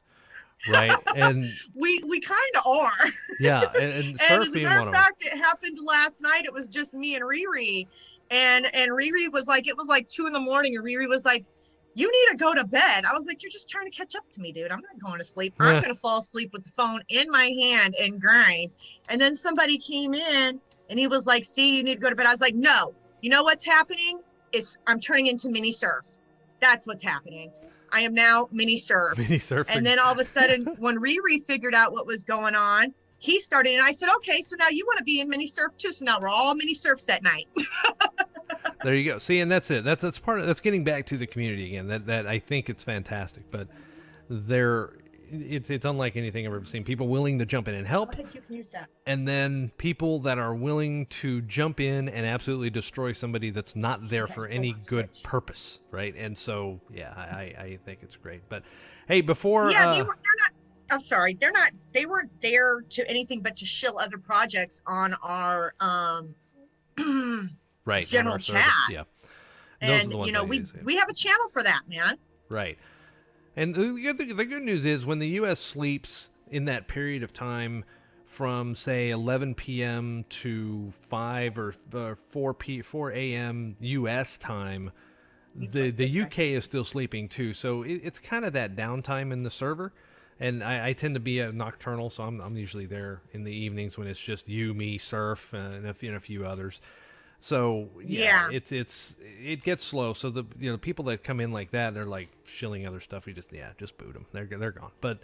right? And we kind of are. Yeah, and as a matter of fact, it happened last night. It was just me and Riri, and Riri was like, it was like 2 a.m, and Riri was like, you need to go to bed. I was like, you're just trying to catch up to me, dude. I'm not going to sleep. I'm going to fall asleep with the phone in my hand and grind. And then somebody came in and he was like, see, you need to go to bed. I was like, no, you know what's happening? I'm turning into mini surf. That's what's happening. I am now mini surf. Mini surf. And then all of a sudden, when Riri figured out what was going on, he started, and I said, okay, so now you want to be in mini surf too. So now we're all mini surfs that night. There you go. See, and that's it. That's that's getting back to the community again. That I think it's fantastic, but it's unlike anything I've ever seen. People willing to jump in and help, You can use that. and then people that are willing to jump in and absolutely destroy somebody that's not there for any good purpose, right? And so, yeah, I think it's great. But hey, before they're not. I'm sorry, they weren't there to anything but to shill other projects on our right general chat. Yeah, and we have a channel for that, man. Right. And the good news is when the U.S. sleeps in that period of time from, say, 11 p.m. to 5 or 4 a.m. U.S. time, the UK is still sleeping too. So it's kind of that downtime in the server. And I tend to be a nocturnal, so I'm usually there in the evenings when it's just you, me, Surf, and a few others. So it gets slow. So the people that come in like that, they're like shilling other stuff. We just boot them. They're gone. But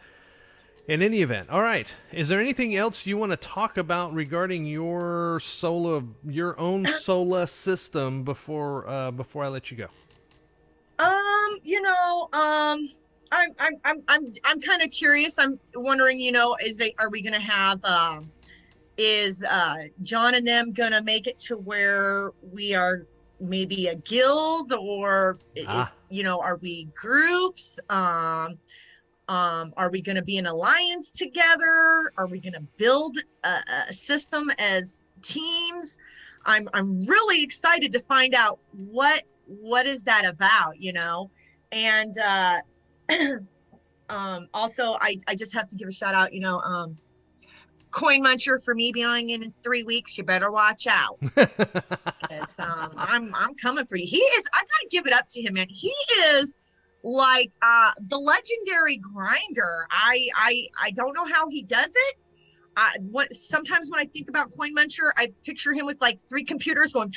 in any event, all right. Is there anything else you want to talk about regarding your own Sola system before I let you go? I'm kind of curious. I'm wondering, are we going to have is John and them gonna make it to where we are maybe a guild, or are we groups? Are we gonna be an alliance together? Are we gonna build a system as teams? I'm really excited to find out what is that about, and also I just have to give a shout out, Coin Muncher, for me being in 3 weeks, you better watch out. Because I'm coming for you. I gotta give it up to him, man. He is like the legendary grinder. I don't know how he does it. Sometimes when I think about Coin Muncher, I picture him with like 3 computers going.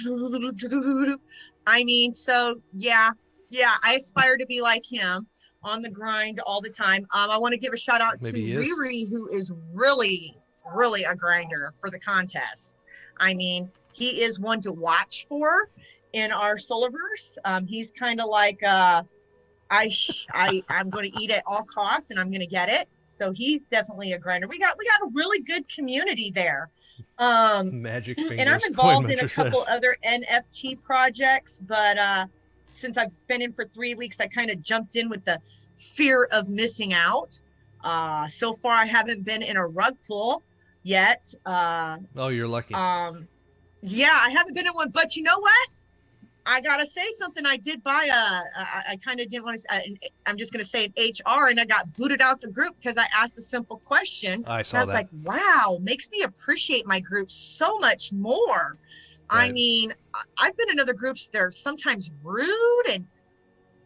I mean, so yeah, I aspire to be like him on the grind all the time. I want to give a shout out to Riri, who is really a grinder for the contest. I mean, he is one to watch for in our Solaverse. He's kind of like I'm going to eat at all costs and I'm going to get it. So he's definitely a grinder. We got a really good community there. Magic fingers. And I'm involved in a couple other NFT projects, but since I've been in for 3 weeks, I kind of jumped in with the fear of missing out. So far, I haven't been in a rug pull yet. Oh, you're lucky. Yeah, I haven't been in one, but you know what? I gotta say something. I did buy I kind of didn't want to, I'm just gonna say an HR, and I got booted out the group because I asked a simple question. I saw and I was that. like, wow, makes me appreciate my group so much more. I Right. mean, I've been in other groups, they're sometimes rude, and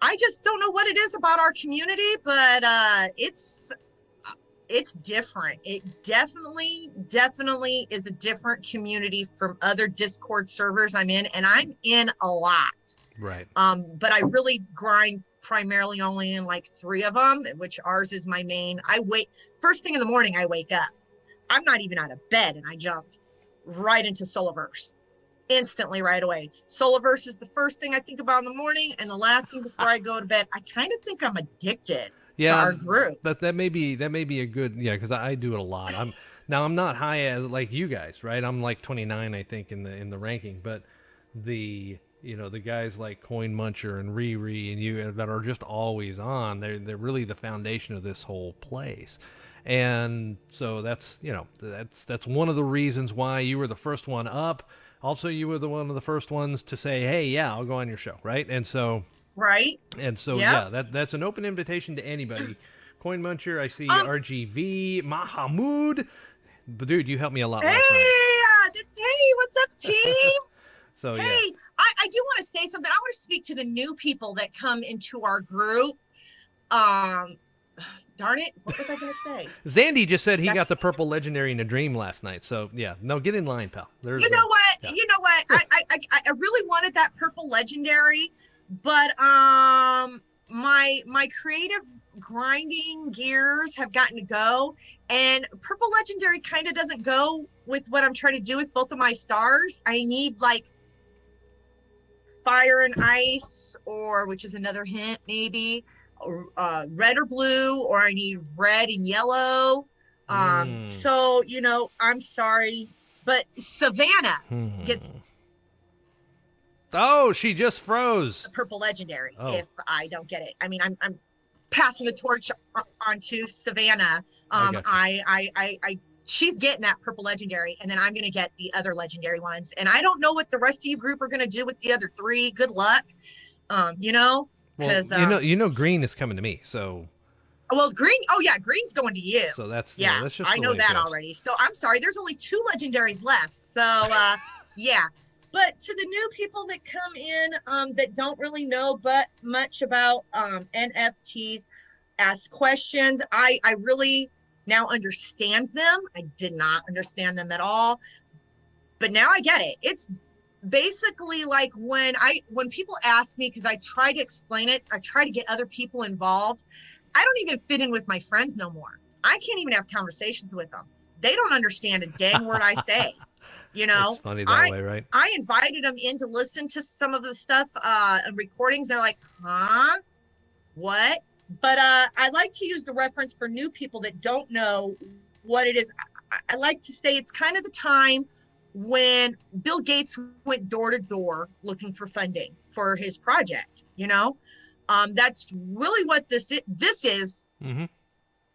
I just don't know what it is about our community, but it's different. It definitely is a different community from other Discord servers I'm in, and I'm in a lot. Right. But I really grind primarily only in like 3 of them, which ours is my main. First thing in the morning, I wake up. I'm not even out of bed, and I jump right into Solaverse instantly right away. Solaverse is the first thing I think about in the morning, and the last thing before I go to bed. I kind of think I'm addicted to our group. That may be a good, because I do it a lot. I'm not high as like you guys, right? I'm like 29, I think, in the ranking, but the guys like Coin Muncher and Riri and you that are just always on, they're really the foundation of this whole place. And so that's one of the reasons why you were the first one up. Also, you were one of the first ones to say, hey, yeah, I'll go on your show, right? And so Right. And so, Yep. yeah, that's an open invitation to anybody. Coin Muncher, I see RGV, Mahamud. But dude, you helped me a lot last night. Hey, what's up, team? So, Hey, yeah. I do want to say something. I want to speak to the new people that come into our group. Darn it, what was I going to say? Zandy just said he got That's- the purple legendary in a dream last night. So, yeah, no, get in line, pal. You know what? I really wanted that purple legendary, but my creative grinding gears have gotten to go, and purple legendary kind of doesn't go with what I'm trying to do with both of my stars. I need like fire and ice, or which is another hint maybe, red or blue, or I need red and yellow. So I'm sorry, but Savannah gets Oh, she just froze. the purple legendary Oh. if I don't get it. I mean, I'm passing the torch on to Savannah. I got you. She's getting that purple legendary, and then I'm gonna get the other legendary ones. And I don't know what the rest of you group are gonna do with the other 3. Good luck. Well, because green is coming to me. So well, green. Oh yeah, green's going to you. So that's yeah. that's just I the know way it that goes. already. So I'm sorry. There's only 2 legendaries left. So yeah. But to the new people that come in that don't really know but much about NFTs, ask questions. I really now understand them. I did not understand them at all, but now I get it. It's basically like when people ask me, because I try to explain it, I try to get other people involved. I don't even fit in with my friends no more. I can't even have conversations with them. They don't understand a dang word I say. It's funny that way, right? I invited them in to listen to some of the stuff and recordings. They're like, huh? What? But I like to use the reference for new people that don't know what it is. I like to say it's kind of the time when Bill Gates went door to door looking for funding for his project. That's really what this is. Mm-hmm.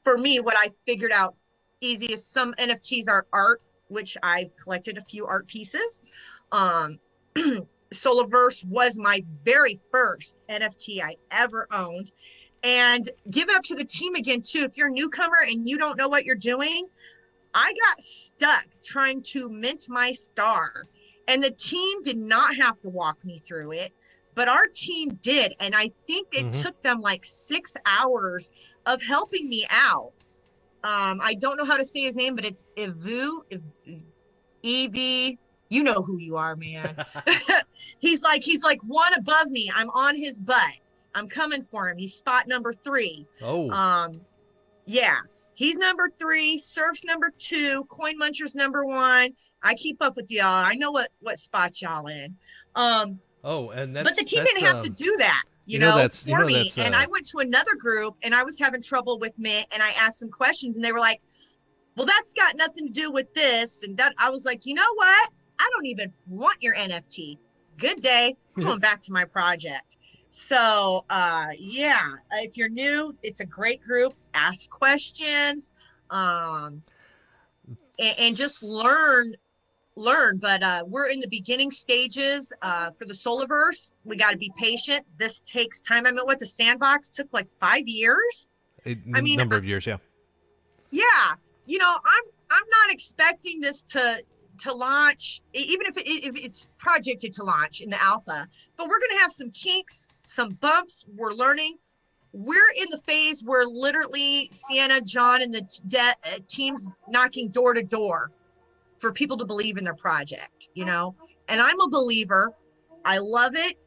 For me, what I figured out easiest. Some NFTs are art, which I've collected a few art pieces. Solaverse was my very first NFT I ever owned. And give it up to the team again, too. If you're a newcomer and you don't know what you're doing, I got stuck trying to mint my star. And the team did not have to walk me through it, but our team did. And I think it took them like 6 hours of helping me out. I don't know how to say his name, but it's Evie. You know who you are, man. He's like one above me. I'm on his butt. I'm coming for him. He's spot number 3. Oh. Yeah. He's number 3. Surf's number 2. Coin Muncher's number 1. I keep up with y'all. I know what spot y'all in. And that's, but the team didn't have to do that, for me. And I went to another group and I was having trouble with Mint, and I asked some questions and they were like, well, that's got nothing to do with this. And that I was like, you know what? I don't even want your NFT. Good day. I'm going back to my project. So, yeah, if you're new, it's a great group. Ask questions, and just learn. But we're in the beginning stages for the Solaverse. We got to be patient. This takes time. I mean, what the sandbox took like 5 years. I mean, number of years, yeah. yeah, I'm not expecting this to launch, even if it's projected to launch in the alpha. But we're going to have some kinks, some bumps. We're learning. We're in the phase where literally Sienna, John, and the teams knocking door to door for people to believe in their project, and I'm a believer. I love it.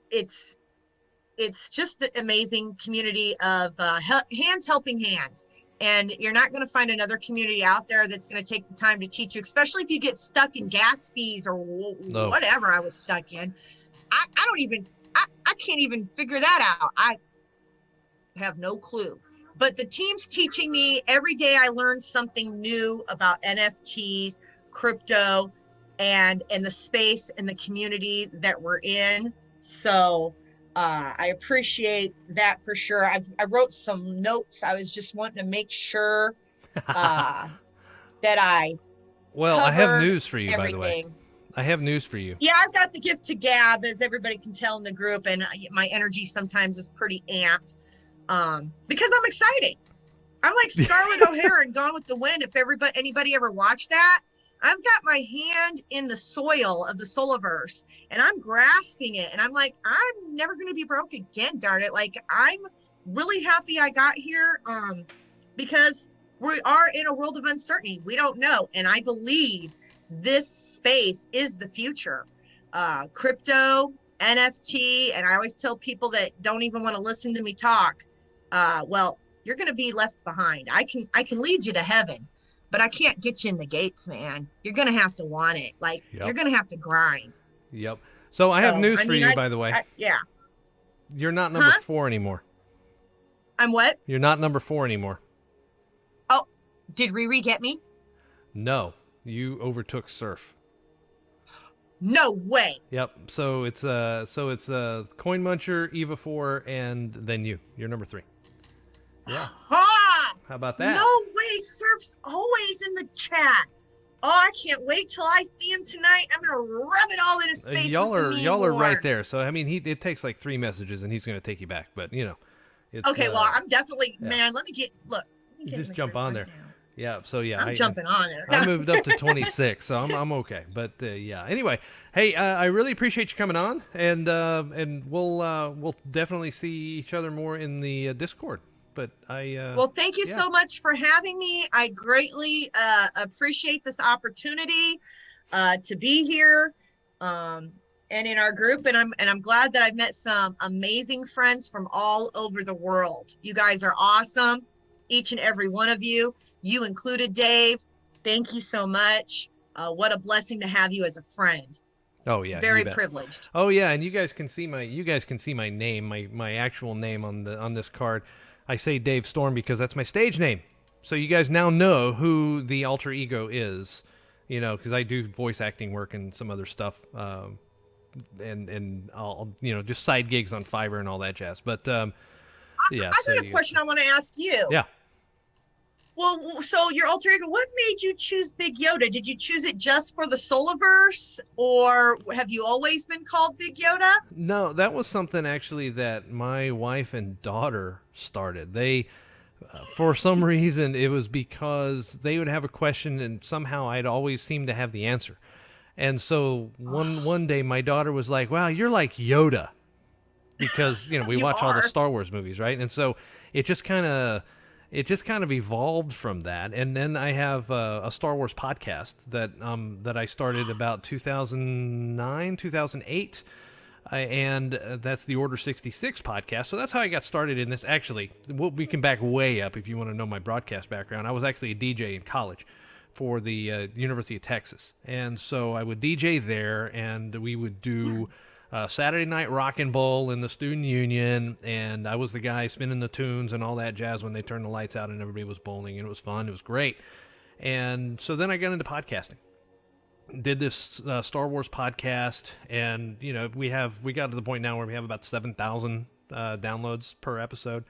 It's just an amazing community of hands helping hands. And you're not going to find another community out there that's going to take the time to teach you, especially if you get stuck in gas fees or whatever I was stuck in. I can't even figure that out. I have no clue. But the team's teaching me every day. I learn something new about NFTs, crypto, and the space and the community that we're in. So I appreciate that for sure. I wrote some notes. I was just wanting to make sure that I I have news for you, everything. by the way. I have news for you. Yeah, I've got the gift to gab, as everybody can tell in the group, and my energy sometimes is pretty amped because I'm excited. I'm like Scarlett O'Hara in Gone with the Wind. If anybody ever watched that, I've got my hand in the soil of the Solaverse, and I'm grasping it, and I'm like, I'm never going to be broke again, darn it. Like, I'm really happy I got here because we are in a world of uncertainty. We don't know, and I believe this space is the future. Crypto, NFT, and I always tell people that don't even want to listen to me talk, well, you're going to be left behind. I can lead you to heaven, but I can't get you in the gates, man. You're going to have to want it. Like, You're going to have to grind. Yep. So I have news for you, by the way. Yeah. You're not number 4 anymore. I'm what? You're not number 4 anymore. Oh, did Riri get me? No, you overtook Surf. No way. Yep. So it's Coin Muncher, Eva 4, and then you're number 3. Yeah. Ha! How about that? No way. Surf's always in the chat. Oh, I can't wait till I see him tonight. I'm gonna rub it all in his face. Y'all are right there. So I mean, it takes like 3 messages, and he's gonna take you back. But it's okay. Well, I'm definitely man. Let me get just jump on there. Yeah. So yeah, I'm jumping on there. I moved up to 26, so I'm okay. But yeah. Anyway, hey, I really appreciate you coming on, and we'll definitely see each other more in the Discord. But well, thank you so much for having me. I greatly appreciate this opportunity to be here and in our group, and I'm glad that I've met some amazing friends from all over the world. You guys are awesome, each and every one of you. You included, Dave. Thank you so much. What a blessing to have you as a friend. Oh yeah, very privileged. Oh yeah, and you guys can see my name, my actual name on this card. I say Dave Storm because that's my stage name. So you guys now know who the alter ego is, because I do voice acting work and some other stuff, and I'll, just side gigs on Fiverr and all that jazz. But yeah. I got a question I want to ask you. Yeah. Well, so your alter ego, what made you choose Big Yoda? Did you choose it just for the Solaverse, or have you always been called Big Yoda? No, that was something actually that my wife and daughter started. They, for some reason, it was because they would have a question and somehow I'd always seem to have the answer. And so one day my daughter was like, "Wow, you're like Yoda," because we watch all the Star Wars movies, right? And so it just kind of evolved from that. And then I have a Star Wars podcast that I started about 2009, 2008. And that's the Order 66 podcast. So that's how I got started in this. Actually, we can back way up if you want to know my broadcast background. I was actually a DJ in college for the University of Texas. And so I would DJ there, and we would do Saturday Night Rockin' Bowl in the Student Union, and I was the guy spinning the tunes and all that jazz when they turned the lights out and everybody was bowling, and it was fun. It was great. And so then I got into podcasting. did this Star Wars podcast, and we got to the point now where we have about 7,000 downloads per episode,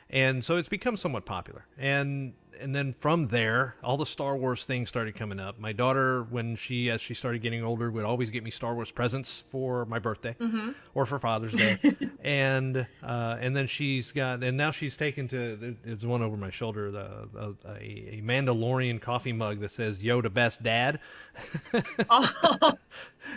and so it's become somewhat popular. And then from there, all the Star Wars things started coming up. My daughter, as she started getting older, would always get me Star Wars presents for my birthday or for Father's Day, and then now she's taken to, there's one over my shoulder, a Mandalorian coffee mug that says Yoda best dad. Oh.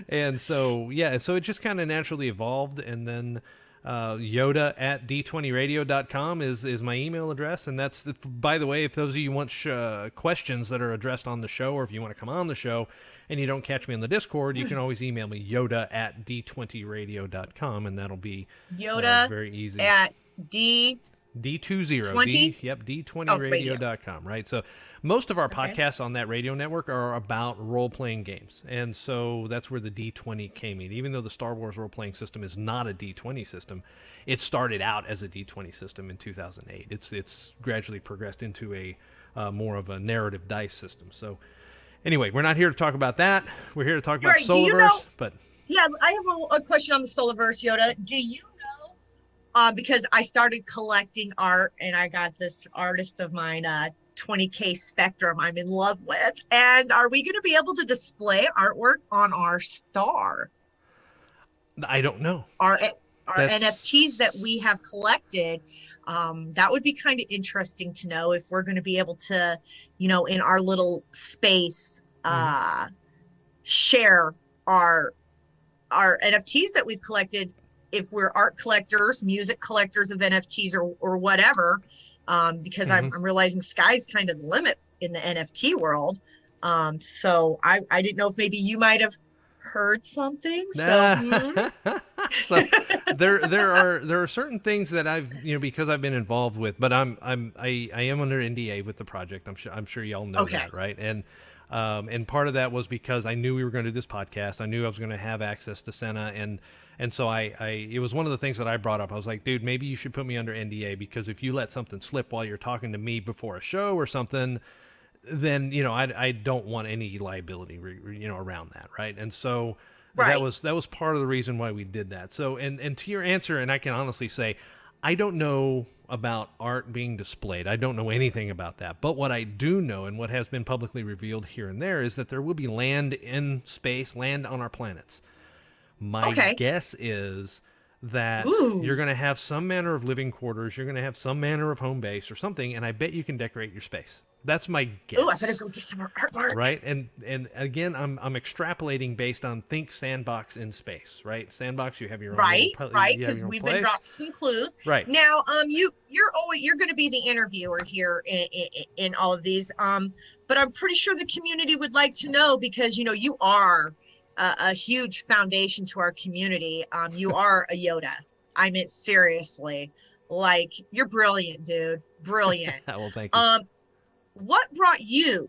And so so it just kind of naturally evolved, and then Yoda at d20radio.com is my email address, and that's by the way, if those of you want questions that are addressed on the show, or if you want to come on the show and you don't catch me on the Discord, you can always email me, Yoda at d20radio.com, and that'll be Yoda very easy. At D20. D20radio.com, right? So most of our podcasts on that radio network are about role-playing games, and so that's where the D20 came in. Even though the Star Wars role-playing system is not a D20 system, it started out as a D20 system in 2008. It's gradually progressed into a more of a narrative dice system. So anyway, we're not here to talk about that. We're here to talk about Solaverse. Yeah, I have a question on the Solaverse, Yoda. Do you know, because I started collecting art, and I got this artist of mine, 20K Spectrum I'm in love with, and are we going to be able to display artwork on our star? I don't know. Our NFTs that we have collected, that would be kind of interesting to know if we're going to be able to, in our little space, share our NFTs that we've collected. If we're art collectors, music collectors of NFTs or whatever, because I'm realizing sky's kind of the limit in the NFT world. So I didn't know if maybe you might have heard something. So, so there are certain things that I've because I've been involved with, but I am under NDA with the project. I'm sure y'all know that, right? And part of that was because I knew we were going to do this podcast. I knew I was going to have access to Senna, and so it was one of the things that I brought up. I was like, dude, maybe you should put me under NDA, because if you let something slip while you're talking to me before a show or something, then I don't want any liability around that, right? And so that was part of the reason why we did that. So and to your answer, and I can honestly say, I don't know about art being displayed. I don't know anything about that. But what I do know, and what has been publicly revealed here and there, is that there will be land in space, land on our planets. My guess is that you're going to have some manner of living quarters, you're going to have some manner of home base or something, and I bet you can decorate your space. That's my guess. Oh, I better go get some artwork. Right, and again, I'm extrapolating based on think sandbox in space, right? Sandbox, you have your own right, because we've been dropped some clues. Right now, you're going to be the interviewer here in all of these. But I'm pretty sure the community would like to know, because you are a huge foundation to our community. You are a Yoda. I mean, seriously, like, you're brilliant, dude. Brilliant. Well, thank you. What brought you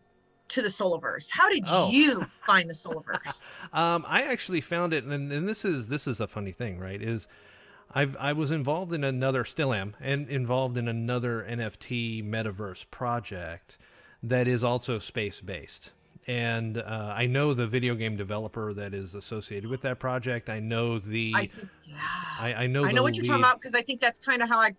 to the Solaverse? How did you find the Solaverse? I actually found it, and this is a funny thing, right? I was involved in still am involved in another NFT metaverse project that is also space-based. And I know the video game developer that is associated with that project. I know I know what you're talking about, because I think that's kind of how I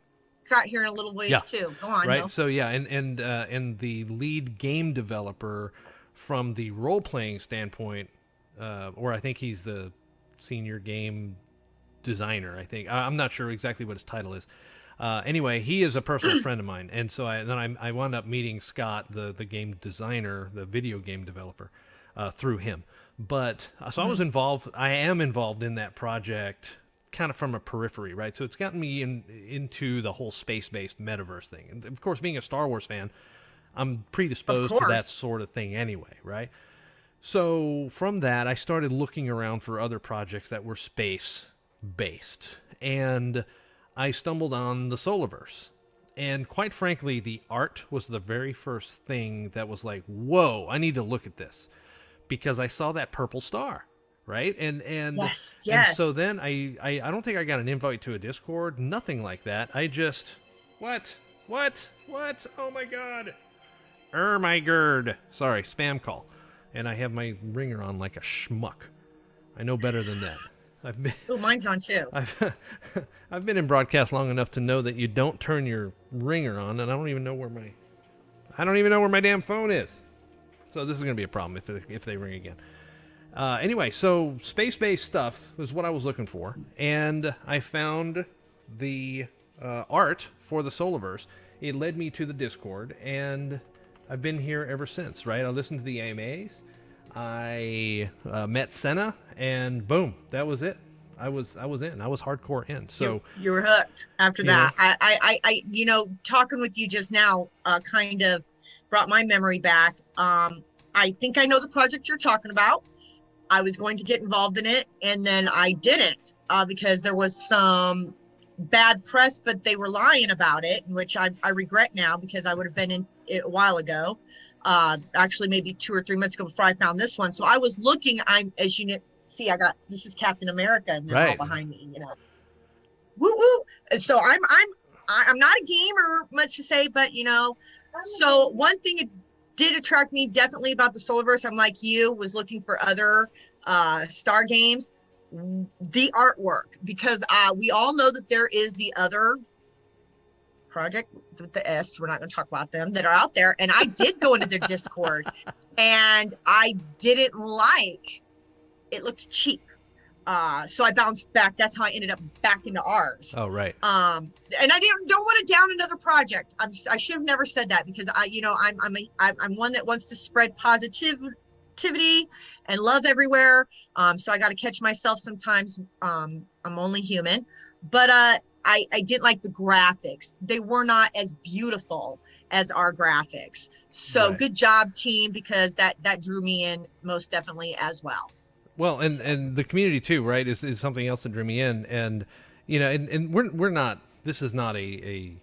got here in a little ways too. Go on. Right. So and the lead game developer from the role-playing standpoint, or I think he's the senior game designer. I think I'm not sure exactly what his title is. Anyway, he is a personal friend of mine, and so I wound up meeting Scott, the game designer, the video game developer, through him. But so I am involved in that project, kind of from a periphery, right? So it's gotten me into the whole space-based metaverse thing. And of course, being a Star Wars fan, I'm predisposed to that sort of thing anyway, right? So from that, I started looking around for other projects that were space-based, and I stumbled on the Solaverse. And quite frankly, the art was the very first thing that was like, whoa, I need to look at this, because I saw that purple star. Right. And yes. And so then I don't think I got an invite to a Discord, nothing like that. I just what? Oh my God. My gird. Sorry, spam call. and I have my ringer on like a schmuck. I know better than that. Oh, mine's on too. I've been in broadcast long enough to know that you don't turn your ringer on, and I don't even know where my damn phone is. So this is going to be a problem if they ring again. Anyway, so space-based stuff was what I was looking for, and I found the art for the Solaverse. It led me to the Discord, and I've been here ever since, right? I listened to the AMAs, I met Senna, and boom, that was it. I was in. I was hardcore in. So you were hooked after that. I talking with you just now kind of brought my memory back. I think I know the project you're talking about. I was going to get involved in it, and then I didn't because there was some bad press, but they were lying about it, which I regret now because I would have been in it a while ago. Actually, maybe 2 or 3 months ago before I found this one. So I was looking. As you see, this is Captain America, and they're all behind me. Woo woo. And so I'm not a gamer, much to say, but so one thing it did attract me definitely about the Solaverse. I'm like you, was looking for other Star games, the artwork, because we all know that there is the other project with the S, we're not going to talk about them, that are out there. And I did go into their Discord, and I didn't like it. Looked cheap. So I bounced back. That's how I ended up back into ours. Oh, right. And I don't want to down another project. I should have never said that, because I'm one that wants to spread positivity and love everywhere. So I got to catch myself sometimes. I'm only human, but I didn't like the graphics. They were not as beautiful as our graphics. So Good job, team, because that drew me in most definitely as well. Well, and the community too, right, is something else that drew me in, and and we're not. This is not a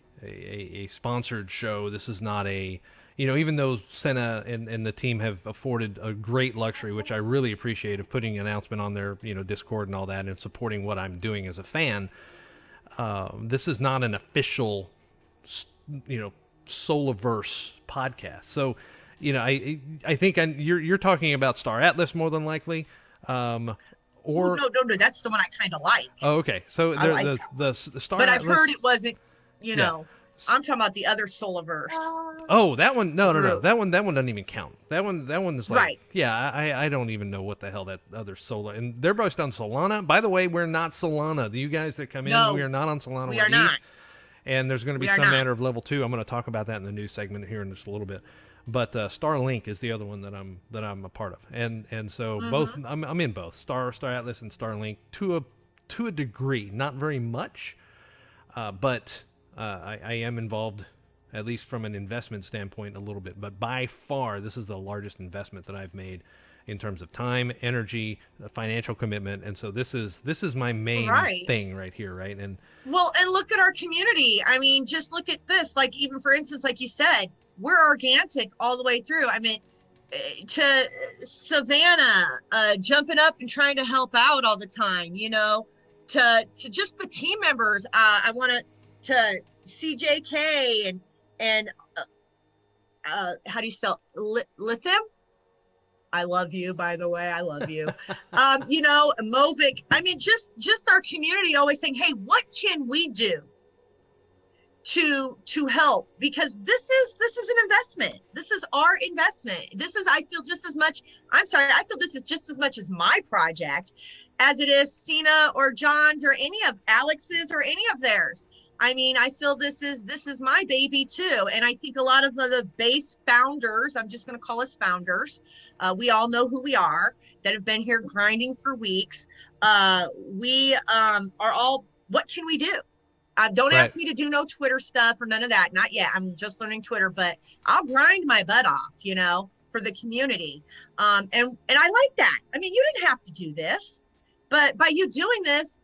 sponsored show. This is not a even though Senna and the team have afforded a great luxury, which I really appreciate, of putting an announcement on their Discord and all that, and supporting what I'm doing as a fan. This is not an official Solaverse podcast. So I think you're talking about Star Atlas more than likely. No, that's the one I kind of like. Oh, okay. So the Star but Atlas, I've heard it wasn't, Yeah. I'm talking about the other Solaverse. Oh, that one. No. That one doesn't even count. That one is like, right. Yeah, I don't even know what the hell that other Sola, and they're both on Solana. By the way, we're not Solana. You guys that come in, we are not on Solana. We are not. And there's going to be some manner of level 2. I'm going to talk about that in the news segment here in just a little bit. But Starlink is the other one that I'm a part of, and so both I'm in both Star Atlas and Starlink to a degree, not very much, but I am involved, at least from an investment standpoint, a little bit. But by far, this is the largest investment that I've made in terms of time, energy, financial commitment, and so this is my main thing right here, right? And look at our community. I mean, just look at this. Like, even for instance, like you said, we're organic all the way through. I mean, to Savannah, jumping up and trying to help out all the time, to just the team members. I want to CJK and how do you spell lithium? I love you, by the way. I love you. Movic. I mean, just our community always saying, hey, what can we do to help? Because this is an investment. This is our investment. I feel this is just as much as my project as it is Cena or John's or any of Alex's or any of theirs. I mean, I feel this is my baby too. And I think a lot of the base founders, I'm just going to call us founders, we all know who we are, that have been here grinding for weeks. We are all, what can we do? Don't ask me to do no Twitter stuff or none of that. Not yet. I'm just learning Twitter, but I'll grind my butt off, for the community. And I like that. I mean, you didn't have to do this. But by you doing this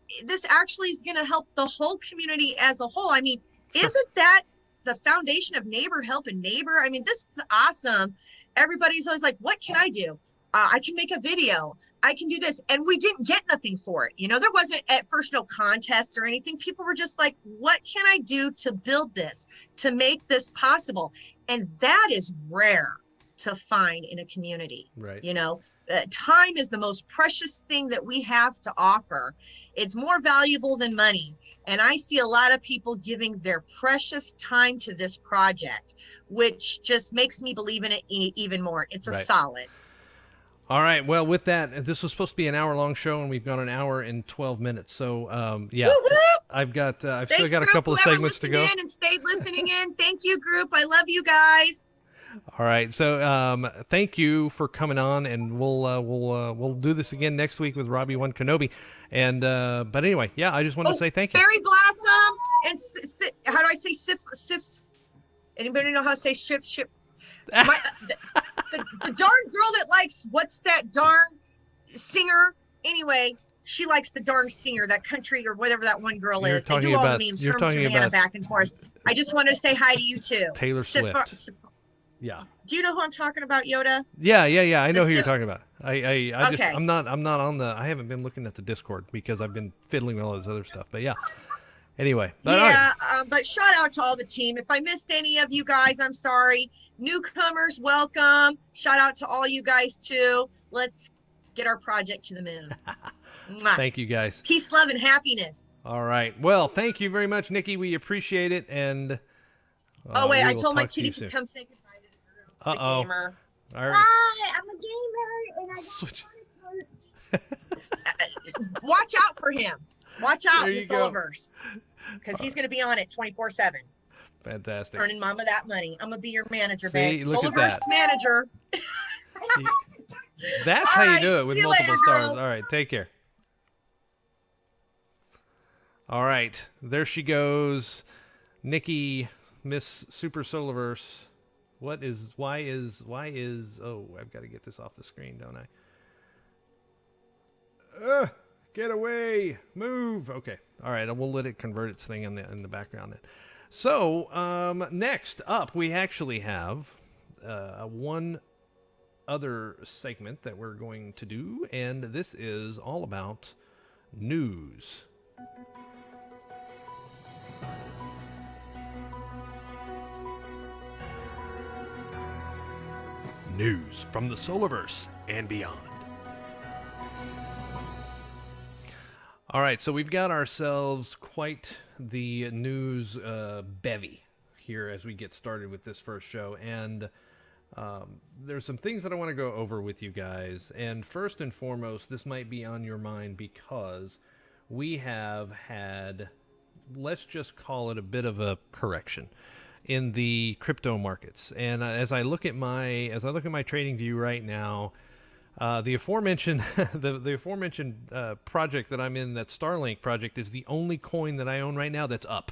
actually is going to help the whole community as a whole. I mean, isn't that the foundation of neighbor helping neighbor? I mean, this is awesome. Everybody's always like, what can I do? I can make a video. I can do this. And we didn't get nothing for it. There wasn't at first no contests or anything. People were just like, what can I do to build this, to make this possible? And that is rare. to find in a community. Right. You know, time is the most precious thing that we have to offer. It's more valuable than money. And I see a lot of people giving their precious time to this project, which just makes me believe in it even more. It's a Right. solid. All right. Well, with that, this was supposed to be an hour-long show, and we've gone an hour and 12 minutes. So, yeah, Woo-hoo! I've got Thanks, still got a group, couple of whoever segments to listened go. in and stayed listening in. Thank you, group. I love you guys. All right. So, thank you for coming on, and we'll do this again next week with Robbie One Kenobi. And but anyway, yeah, I just wanted to say thank you. Berry Blossom and how do I say sip? Anybody know how to say ship? The darn girl that likes what's that darn singer? Anyway, she likes the darn singer, that country or whatever that one girl is. They do all the memes from Savannah back and forth. I just wanted to say hi to you too. Taylor Swift. Yeah. Do you know who I'm talking about, Yoda? Yeah. I know who you're talking about. Okay. I'm not on the. I haven't been looking at the Discord because I've been fiddling with all this other stuff. But yeah. Anyway. But shout out to all the team. If I missed any of you guys, I'm sorry. Newcomers, welcome. Shout out to all you guys too. Let's get our project to the moon. Thank you, guys. Peace, love, and happiness. All right. Well, thank you very much, Nikki. We appreciate it. And wait, I told my kitty to come say goodbye to the group. The gamer. All right. Hi, I'm a gamer, and I Switch. Watch out for him. Watch out There in the you go. Solaverse, because he's going to be on it 24/7. Fantastic. Earning mama that money. I'm going to be your manager, See, babe. look at Solaverse that. manager. That's All how you right, do it with see you multiple later, stars. girl. All right, take care. All right, there she goes, Nikki, Miss Super Solaverse. Why is? Oh, I've got to get this off the screen, don't I? Get away, move. Okay, all right, we'll let it convert its thing in the background then. So, next up, we actually have one other segment that we're going to do, and this is all about news. News from the Solaverse and beyond. All right, so we've got ourselves quite the news bevy here as we get started with this first show, and there's some things that I want to go over with you guys. And first and foremost, this might be on your mind because we have had, let's just call it a bit of a correction in the crypto markets. And as I look at my trading view right now, the aforementioned project that I'm in, that Starlink project, is the only coin that I own right now that's up.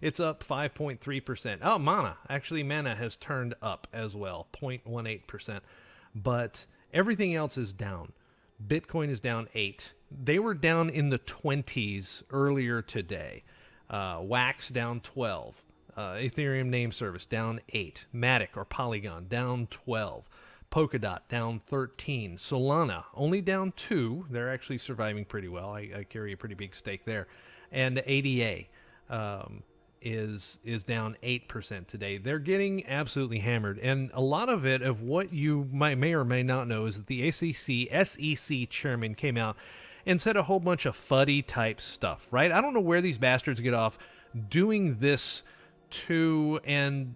It's up 5.3%. Oh, Mana has turned up as well, 0.18%. But everything else is down. Bitcoin is down 8. They were down in the 20s earlier today. Wax down 12. Ethereum name service down 8. Matic or Polygon down 12. Polkadot down 13. Solana only down 2. They're actually surviving pretty well. I carry a pretty big stake there. And ADA is down 8% today. They're getting absolutely hammered. And a lot of it, of what you may or may not know, is that the SEC chairman came out and said a whole bunch of fuddy type stuff, right? I don't know where these bastards get off doing this to, and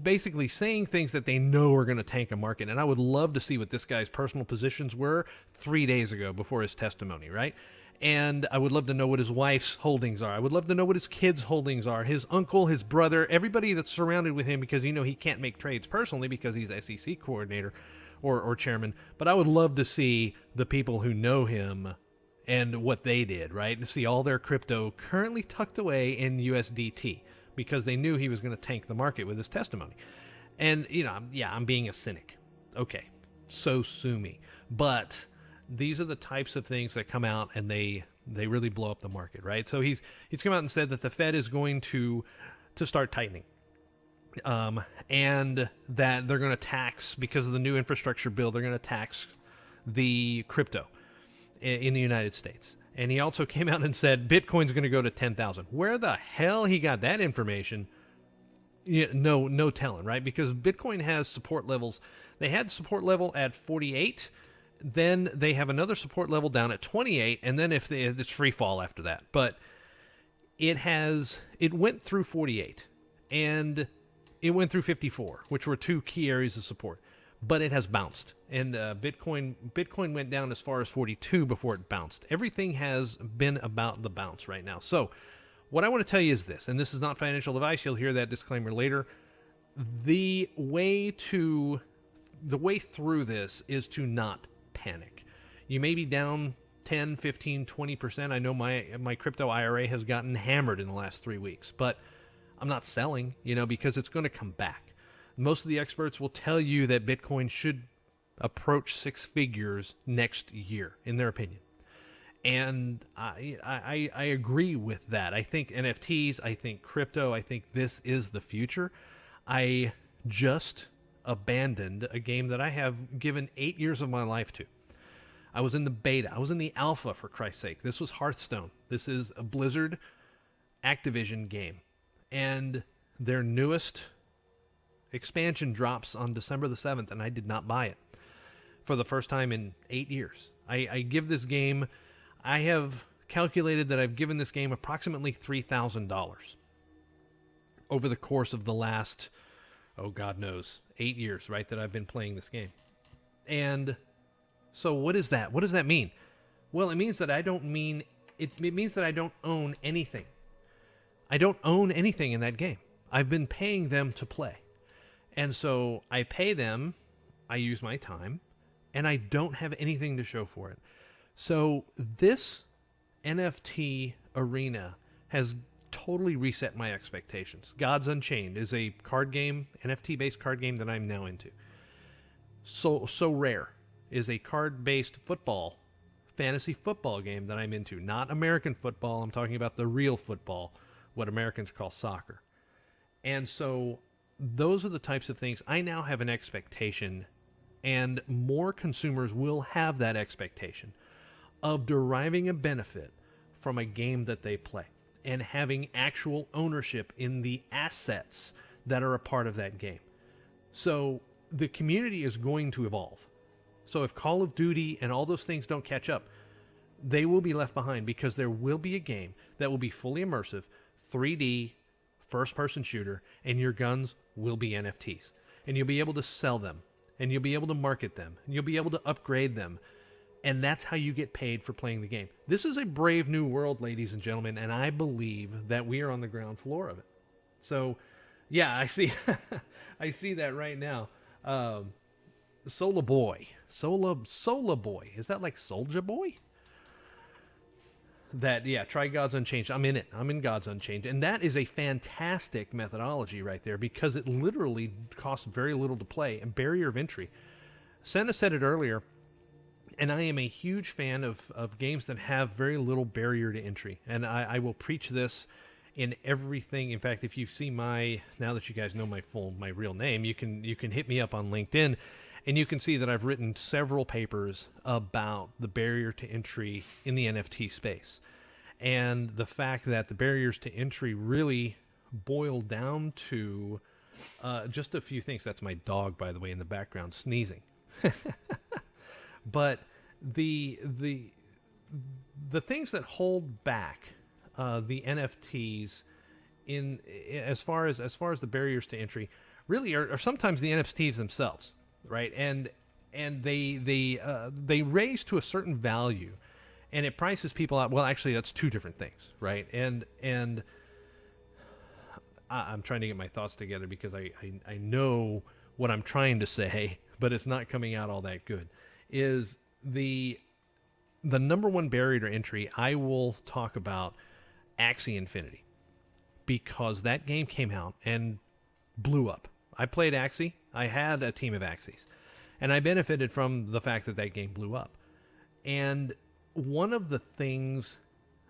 basically saying things that they know are going to tank a market. And I would love to see what this guy's personal positions were 3 days ago before his testimony, right? And I would love to know what his wife's holdings are. I would love to know what his kids' holdings are, his uncle, his brother, everybody that's surrounded with him, because he can't make trades personally because he's SEC coordinator or chairman. But I would love to see the people who know him and what they did, right? To see all their crypto currently tucked away in USDT, because they knew he was going to tank the market with his testimony. And, I'm being a cynic. Okay, so sue me. But these are the types of things that come out and they really blow up the market, right? So he's come out and said that the Fed is going to start tightening. And that they're going to tax, because of the new infrastructure bill, they're going to tax the crypto in the United States. And he also came out and said Bitcoin's going to go to 10,000. Where the hell he got that information, Yeah, no telling, right? Because Bitcoin has support levels. They had support level at 48, then they have another support level down at 28, and then it's free fall after that. But it went through 48, and it went through 54, which were two key areas of support. But it has bounced, and Bitcoin went down as far as 42 before it bounced. Everything has been about the bounce right now. So what I want to tell you is this, and this is not financial advice. You'll hear that disclaimer later. The way through this is to not panic. You may be down 10, 15, 20%. I know my crypto IRA has gotten hammered in the last 3 weeks, but I'm not selling, because it's going to come back. Most of the experts will tell you that Bitcoin should approach 6 figures next year, in their opinion. And I agree with that. I think NFTs, I think crypto, I think this is the future. I just abandoned a game that I have given 8 years of my life to. I was in the beta. I was in the alpha, for Christ's sake. This was Hearthstone. This is a Blizzard Activision game. And their newest expansion drops on December the 7th, and I did not buy it for the first time in 8 years. I give this game, I have calculated that I've given this game approximately $3,000 over the course of the last, God knows, 8 years, right, that I've been playing this game. And so what is that? What does that mean? Well, it means that it means that I don't own anything. I don't own anything in that game. I've been paying them to play. And so I pay them, I use my time, and I don't have anything to show for it. So this NFT arena has totally reset my expectations. Gods Unchained is a card game, NFT-based card game that I'm now into. So Rare is a card-based fantasy football game that I'm into. Not American football, I'm talking about the real football, what Americans call soccer. And so those are the types of things. I now have an expectation, and more consumers will have that expectation of deriving a benefit from a game that they play and having actual ownership in the assets that are a part of that game. So the community is going to evolve. So if Call of Duty and all those things don't catch up, they will be left behind, because there will be a game that will be fully immersive, 3D, first-person shooter, and your guns will be NFTs. And you'll be able to sell them, and you'll be able to market them, and you'll be able to upgrade them. And that's how you get paid for playing the game. This is a brave new world, ladies and gentlemen, and I believe that we are on the ground floor of it. So, yeah, I see I see that right now. Sola Boy. Is that like Soulja Boy? Try Gods Unchained. I'm in it. I'm in Gods Unchained. And that is a fantastic methodology right there, because it literally costs very little to play, and barrier of entry. Senna said it earlier, and I am a huge fan of games that have very little barrier to entry. And I will preach this in everything. In fact, if you see now that you guys know my real name, you can hit me up on LinkedIn, and you can see that I've written several papers about the barrier to entry in the NFT space. And the fact that the barriers to entry really boil down to just a few things. That's my dog, by the way, in the background, sneezing. But the things that hold back the NFTs in as far as the barriers to entry really are sometimes the NFTs themselves, right? And they raise to a certain value, and it prices people out. Well, actually, that's two different things, right? And I'm trying to get my thoughts together, because I know what I'm trying to say, but it's not coming out all that good. Is the number one barrier to entry? I will talk about Axie Infinity, because that game came out and blew up. I played Axie. I had a team of Axies, and I benefited from the fact that game blew up. And one of the things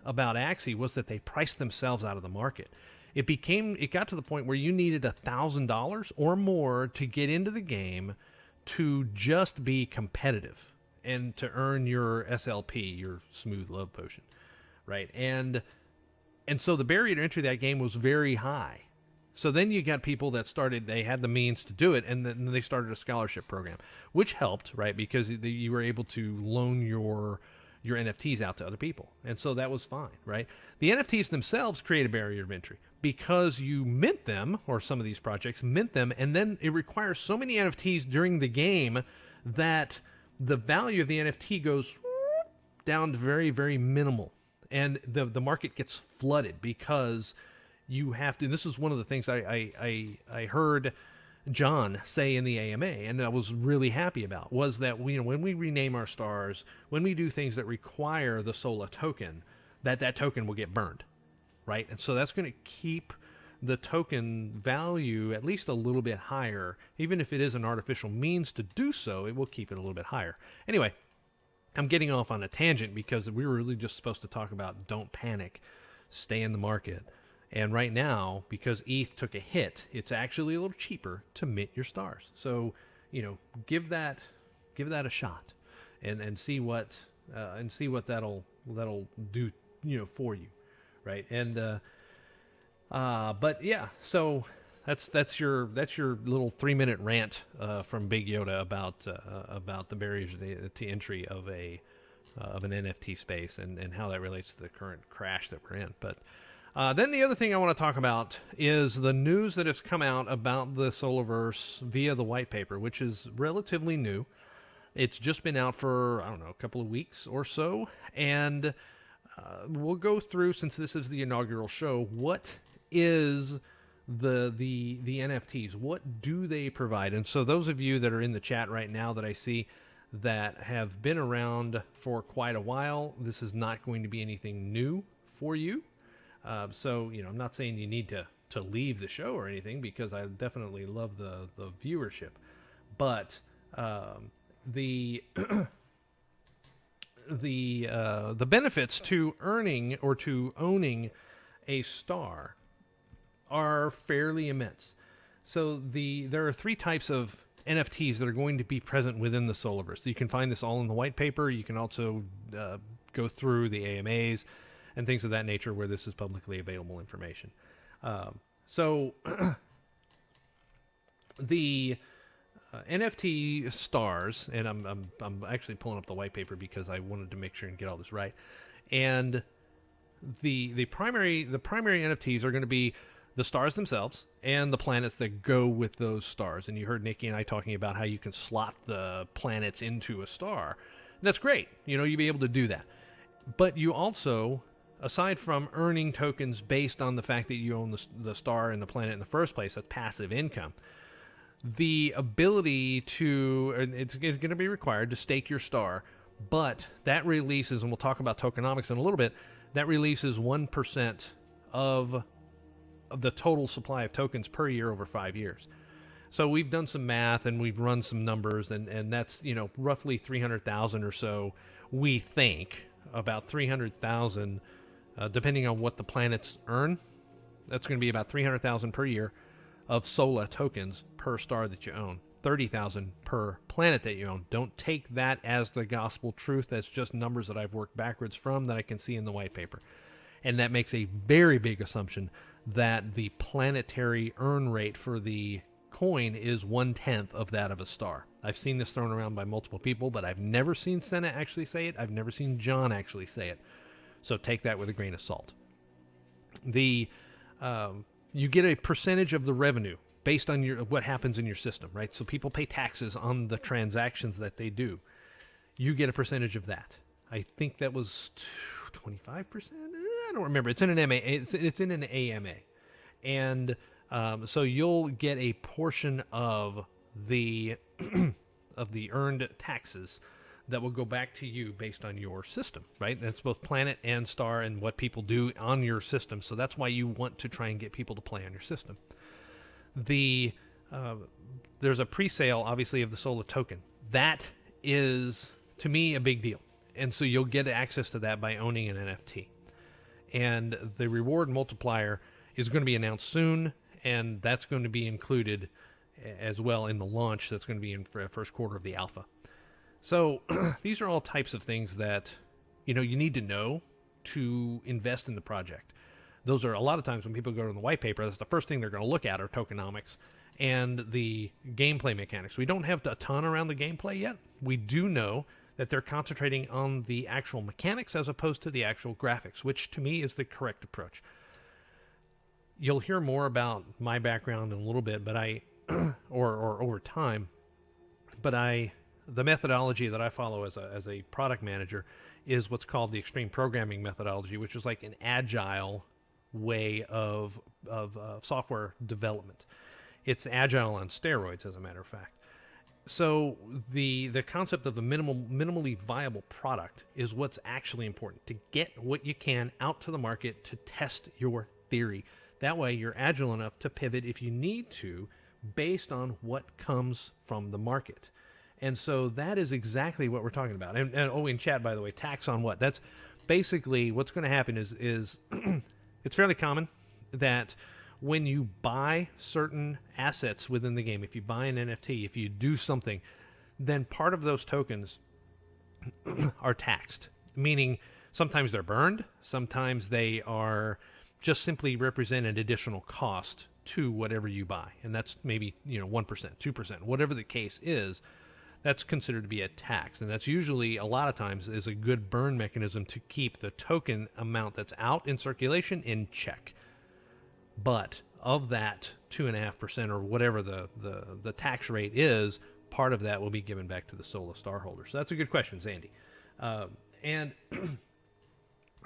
about Axie was that they priced themselves out of the market. It got to the point where you needed $1,000 or more to get into the game to just be competitive and to earn your SLP, your smooth love potion, right? And so the barrier to entry to that game was very high. So then you got people that started, they had the means to do it, and then they started a scholarship program, which helped, right? Because you were able to loan your NFTs out to other people. And so that was fine, right? The NFTs themselves create a barrier of entry because you mint them, or some of these projects mint them, and then it requires so many NFTs during the game that the value of the NFT goes down to very, very minimal. And the market gets flooded because you have to. This is one of the things I heard John say in the AMA, and I was really happy about, was that when we rename our stars, when we do things that require the Sola token, that token will get burned, right? And so that's going to keep the token value at least a little bit higher. Even if it is an artificial means to do so, it will keep it a little bit higher. Anyway, I'm getting off on a tangent because we were really just supposed to talk about don't panic, stay in the market. And right now, because ETH took a hit, it's actually a little cheaper to mint your stars. So, give that a shot, and see what that'll do, for you, right? And but yeah, so that's your little 3-minute rant from Big Yoda about the barriers to entry of an NFT space and how that relates to the current crash that we're in, but. Then the other thing I want to talk about is the news that has come out about the Solaverse via the white paper, which is relatively new. It's just been out for, a couple of weeks or so. And we'll go through, since this is the inaugural show, what is the NFTs? What do they provide? And so those of you that are in the chat right now that I see that have been around for quite a while, this is not going to be anything new for you. So, I'm not saying you need to leave the show or anything, because I definitely love the viewership. But the the benefits to earning or to owning a star are fairly immense. So there are 3 types of NFTs that are going to be present within the Solaverse. So you can find this all in the white paper. You can also go through the AMAs and things of that nature where this is publicly available information. So the NFT stars, and I'm actually pulling up the white paper because I wanted to make sure and get all this right. And the primary NFTs are going to be the stars themselves and the planets that go with those stars. And you heard Nikki and I talking about how you can slot the planets into a star. And that's great. You'll be able to do that. But you also, aside from earning tokens based on the fact that you own the star and the planet in the first place, that's passive income, the ability to, it's going to be required to stake your star, but that releases, and we'll talk about tokenomics in a little bit, that releases 1% of the total supply of tokens per year over 5 years. So we've done some math and we've run some numbers, and that's, roughly 300,000 or so, we think, about 300,000, depending on what the planets earn. That's going to be about 300,000 per year of Sola tokens per star that you own. 30,000 per planet that you own. Don't take that as the gospel truth. That's just numbers that I've worked backwards from that I can see in the white paper. And that makes a very big assumption that the planetary earn rate for the coin is 1/10 of that of a star. I've seen this thrown around by multiple people, but I've never seen Senna actually say it. I've never seen John actually say it. So take that with a grain of salt. You get a percentage of the revenue based on what happens in your system, right? So people pay taxes on the transactions that they do. You get a percentage of that. I think that was 25%. I don't remember. It's in an MA. It's in an AMA, and so you'll get a portion of the of the earned taxes that will go back to you based on your system, right? That's both planet and star and what people do on your system. So that's why you want to try and get people to play on your system. There's a pre-sale, obviously, of the Sola token. That is, to me, a big deal. And so you'll get access to that by owning an NFT. And the reward multiplier is going to be announced soon, and that's going to be included as well in the launch. That's going to be in the first quarter of the alpha. So these are all types of things that you need to know to invest in the project. Those are a lot of times when people go to the white paper, that's the first thing they're going to look at are tokenomics and the gameplay mechanics. We don't have a ton around the gameplay yet. We do know that they're concentrating on the actual mechanics as opposed to the actual graphics, which to me is the correct approach. You'll hear more about my background in a little bit, but or over time, but the methodology that I follow as a product manager is what's called the extreme programming methodology, which is like an agile way of software development. It's agile on steroids, as a matter of fact. So the concept of the minimally viable product is what's actually important, to get what you can out to the market to test your theory. That way you're agile enough to pivot if you need to based on what comes from the market. And so that is exactly what we're talking about. And in chat, by the way, tax on what? That's basically what's going to happen is it's fairly common that when you buy certain assets within the game, if you buy an NFT, if you do something, then part of those tokens are taxed. Meaning sometimes they're burned, sometimes they are just simply represent an additional cost to whatever you buy. And that's maybe 1%, 2%, whatever the case is. That's considered to be a tax, and that's usually, a lot of times, is a good burn mechanism to keep the token amount that's out in circulation in check. But of that 2.5% or whatever the tax rate is, part of that will be given back to the Sola Star holders. So that's a good question, Zandy. And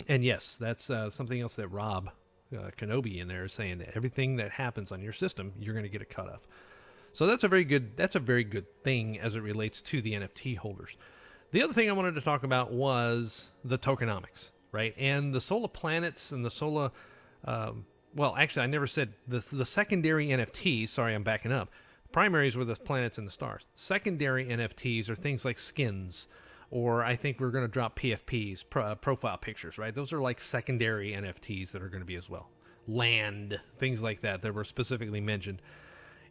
yes, that's something else that Rob Kenobi in there is saying, that everything that happens on your system, you're going to get a cut of. So that's a very good thing as it relates to the NFT holders. The other thing I wanted to talk about was the tokenomics, right? And the Sola planets and the Sola, well, actually, I never said the secondary NFTs. Sorry, I'm backing up. Primaries were the planets and the stars. Secondary NFTs are things like skins, or I think we're going to drop PFPs, profile pictures, right? Those are like secondary NFTs that are going to be as well. Land, things like that were specifically mentioned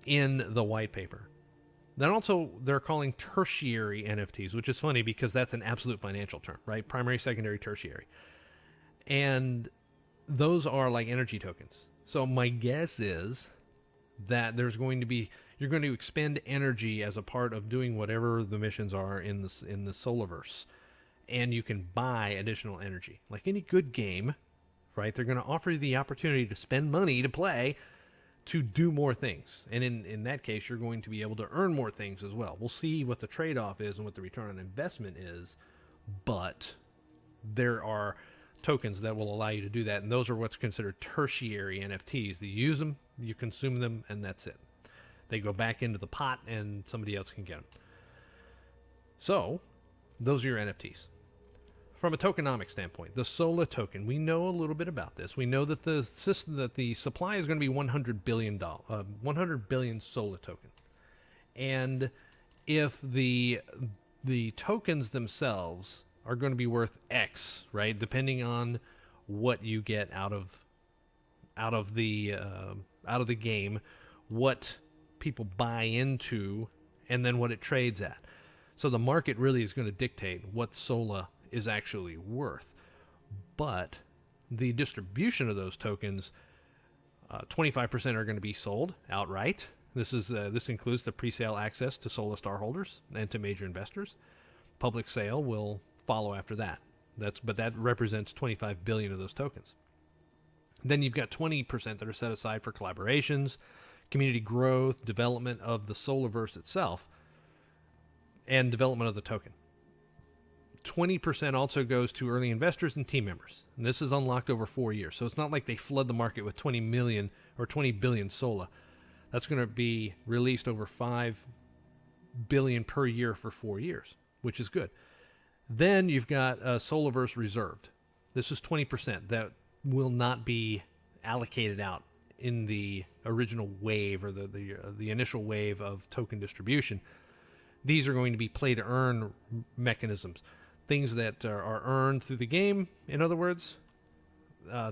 in the white paper. Then also they're calling tertiary NFTs, which is funny because that's an absolute financial term, right? Primary, secondary, tertiary. And those are like energy tokens. So my guess is that you're going to expend energy as a part of doing whatever the missions are in the Solaverse. And you can buy additional energy. Like any good game, right? They're going to offer you the opportunity to spend money to play, to do more things. And in that case, you're going to be able to earn more things as well. We'll see what the trade-off is and what the return on investment is, but there are tokens that will allow you to do that, and those are what's considered tertiary NFTs. You use them, you consume them, and that's it. They go back into the pot, and somebody else can get them. So, those are your NFTs. From a tokenomic standpoint, the Sola token, we know a little bit about this. We know that the supply is going to be 100 billion Sola token. And if the tokens themselves are going to be worth X, right, depending on what you get out of the game, what people buy into, and then what it trades at. So the market really is going to dictate what Sola is actually worth. But the distribution of those tokens, 25% are going to be sold outright. This includes the pre-sale access to Sola Star holders and to major investors. Public sale will follow after that. But that represents 25 billion of those tokens. Then you've got 20% that are set aside for collaborations, community growth, development of the Solaverse itself, and development of the token. 20% also goes to early investors and team members. And this is unlocked over 4 years. So it's not like they flood the market with 20 million or 20 billion Sola. That's going to be released over 5 billion per year for 4 years, which is good. Then you've got Solaverse reserved. This is 20% that will not be allocated out in the original wave or the initial wave of token distribution. These are going to be play to earn mechanisms. Things that are earned through the game, in other words,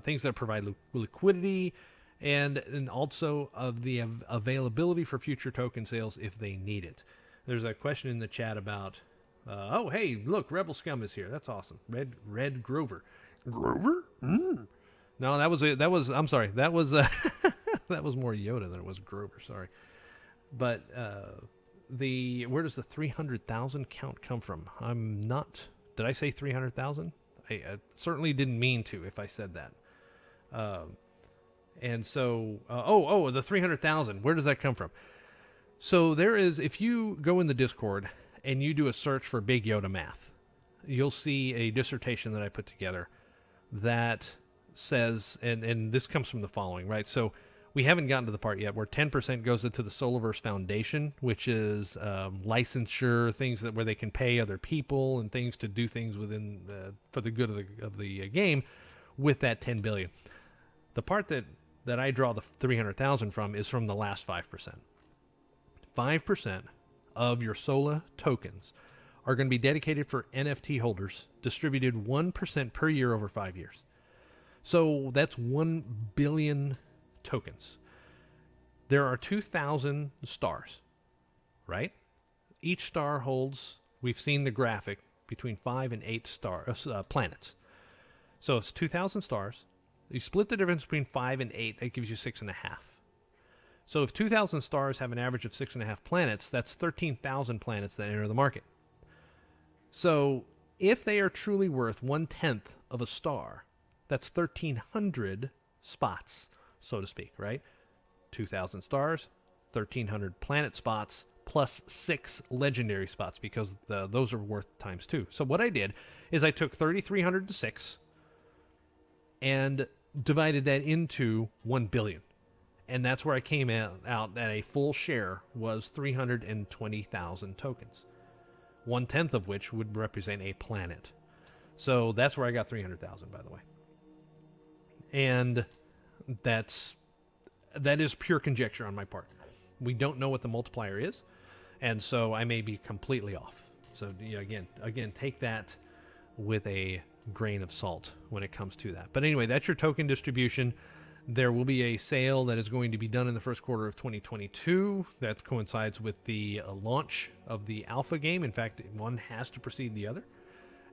things that provide liquidity, and also of the availability for future token sales if they need it. There's a question in the chat about, oh, hey, look, Rebel Scum is here. That's awesome. Red Grover. Grover? No, that was I'm sorry. That was that was more Yoda than it was Grover. Sorry, but where does the 300,000 count come from? I'm not. Did I say 300,000? I certainly didn't mean to if I said that. And so, the 300,000. Where does that come from? So there is, if you go in the Discord and you do a search for Big Yoda math, you'll see a dissertation that I put together that says, and this comes from the following, right? So we haven't gotten to the part yet where 10% goes into the Solaverse Foundation, which is licensure, things where they can pay other people and things to do things within for the good of the game with that 10 billion. The part that I draw the 300,000 from is from the last 5%. 5% of your Sola tokens are going to be dedicated for NFT holders, distributed 1% per year over 5 years. So that's 1 billion tokens. There are 2,000 stars, right? Each star holds, we've seen the graphic, between 5 and 8 planets. So it's 2,000 stars. You split the difference between 5 and 8, that gives you 6.5. So if 2,000 stars have an average of 6.5 planets, that's 13,000 planets that enter the market. So if they are truly worth 1/10 of a star, that's 1,300 spots, so to speak, right? 2,000 stars, 1,300 planet spots, plus 6 legendary spots, because those are worth times 2. So what I did is I took 3,300 to 6 and divided that into 1 billion. And that's where I came out that a full share was 320,000 tokens. 1/10 of which would represent a planet. So that's where I got 300,000, by the way. And that is pure conjecture on my part. We don't know what the multiplier is, and so I may be completely off. So again, take that with a grain of salt when it comes to that. But anyway, that's your token distribution. There will be a sale that is going to be done in the first quarter of 2022. That coincides with the launch of the alpha game. In fact, one has to precede the other.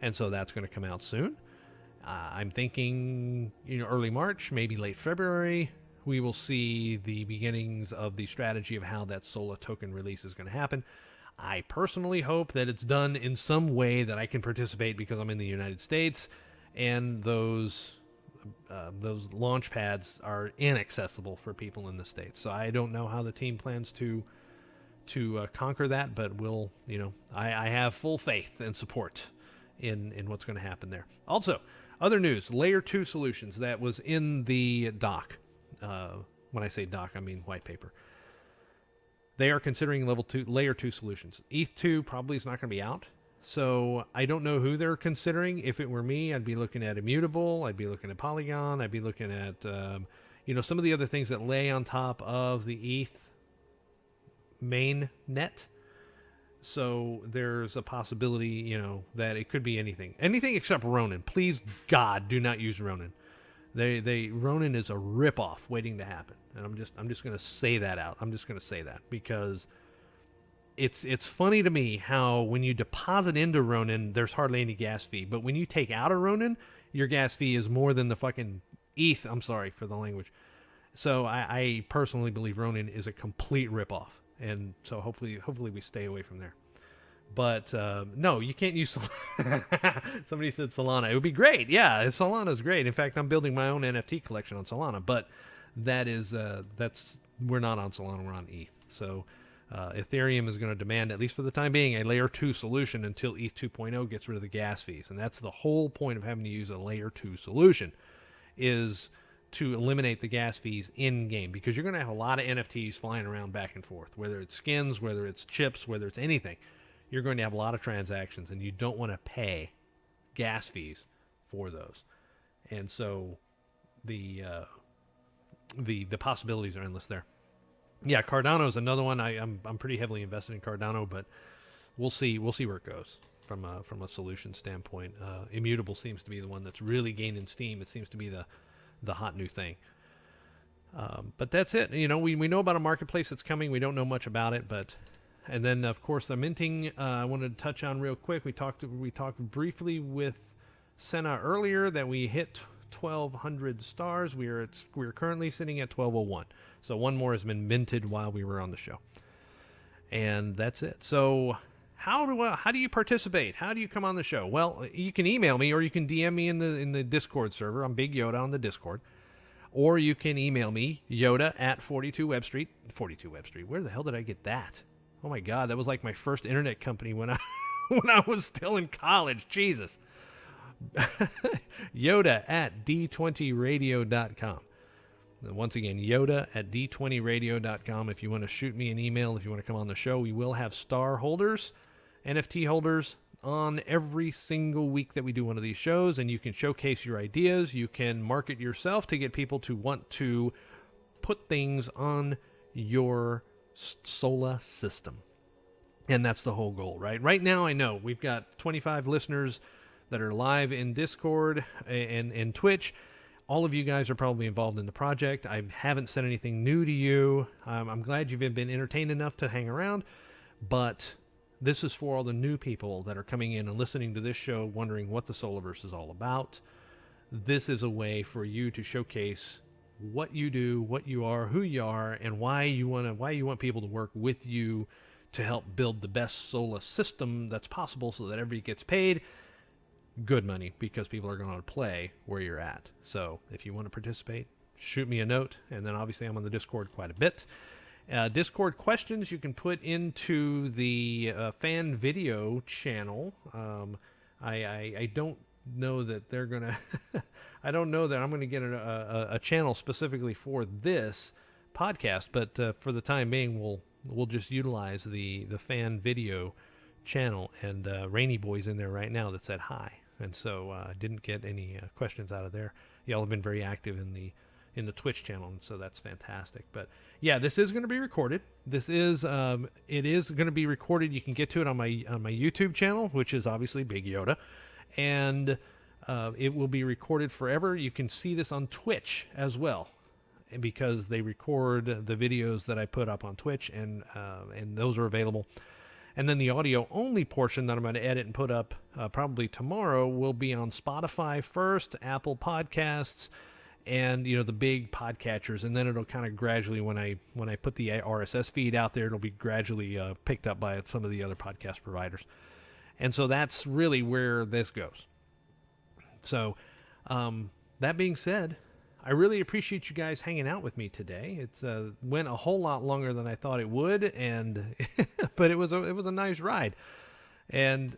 And so that's going to come out soon. I'm thinking, early March, maybe late February, we will see the beginnings of the strategy of how that Sola token release is going to happen. I personally hope that it's done in some way that I can participate because I'm in the United States, and those launch pads are inaccessible for people in the States. So I don't know how the team plans to conquer that, but I have full faith and support in what's going to happen there. Also, other news, Layer 2 Solutions, that was in the doc. When I say doc, I mean white paper. They are considering Layer 2 Solutions. ETH2 probably is not going to be out. So I don't know who they're considering. If it were me, I'd be looking at Immutable. I'd be looking at Polygon. I'd be looking at, some of the other things that lay on top of the ETH main net. So there's a possibility, that it could be anything. Anything except Ronin. Please, God, do not use Ronin. Ronin is a ripoff waiting to happen. And I'm just going to say that out. I'm just going to say that because it's funny to me how when you deposit into Ronin, there's hardly any gas fee. But when you take out a Ronin, your gas fee is more than the fucking ETH. I'm sorry for the language. So I personally believe Ronin is a complete ripoff. And so hopefully we stay away from there. But no, you can't use Solana. Somebody said Solana. It would be great. Yeah, Solana's great. In fact, I'm building my own NFT collection on Solana. But we're not on Solana. We're on ETH. So Ethereum is going to demand, at least for the time being, a Layer 2 solution until ETH 2.0 gets rid of the gas fees. And that's the whole point of having to use a Layer 2 solution, is to eliminate the gas fees in-game, because you're going to have a lot of NFTs flying around back and forth, whether it's skins, whether it's chips, whether it's anything. You're going to have a lot of transactions, and you don't want to pay gas fees for those. And so the possibilities are endless there. Yeah, Cardano is another one. I'm pretty heavily invested in Cardano, but we'll see where it goes from a solution standpoint. Immutable seems to be the one that's really gaining steam. It seems to be the hot new thing. But that's it. We know about a marketplace that's coming. We don't know much about it, and then of course the minting. I wanted to touch on real quick. We talked briefly with Senna earlier that we hit 1,200 stars. We're currently sitting at 1,201. So one more has been minted while we were on the show. And that's it. So how do you participate? How do you come on the show? Well, you can email me or you can DM me in the Discord server. I'm Big Yoda on the Discord. Or you can email me, Yoda at 42 Web Street. 42 Web Street. Where the hell did I get that? Oh my God, that was like my first internet company when I when I was still in college. Jesus. Yoda at d20radio.com. Once again, Yoda at d20radio.com. If you want to shoot me an email, if you want to come on the show, we will have star holders, NFT holders on every single week that we do one of these shows, and you can showcase your ideas. You can market yourself to get people to want to put things on your Sola system. And that's the whole goal, right? Right now, I know we've got 25 listeners that are live in Discord and Twitch. All of you guys are probably involved in the project. I haven't said anything new to you. I'm glad you've been entertained enough to hang around, but this is for all the new people that are coming in and listening to this show, wondering what the Solaverse is all about. This is a way for you to showcase what you do, what you are, who you are, and why you want people to work with you to help build the best Sola system that's possible, so that everybody gets paid good money because people are going to play where you're at. So if you want to participate, shoot me a note, and then obviously I'm on the Discord quite a bit. Discord questions you can put into the fan video channel. I don't know that they're gonna. I don't know that I'm going to get a channel specifically for this podcast, but for the time being, we'll just utilize the fan video channel. And Rainy Boy's in there right now that said hi, and so I didn't get any questions out of there. Y'all have been very active in the Twitch channel, and so that's fantastic. But yeah, this is going to be recorded. It is going to be recorded. You can get to it on my YouTube channel, which is obviously Big Yoda, and it will be recorded forever. You can see this on Twitch as well, because they record the videos that I put up on Twitch, and those are available. And then the audio only portion that I'm going to edit and put up probably tomorrow will be on Spotify first, Apple Podcasts, and the big podcatchers, and then it'll kind of gradually, when I put the RSS feed out there, it'll be gradually picked up by some of the other podcast providers. And so that's really where this goes. So that being said, I really appreciate you guys hanging out with me today. It's went a whole lot longer than I thought it would, and but it was a nice ride. And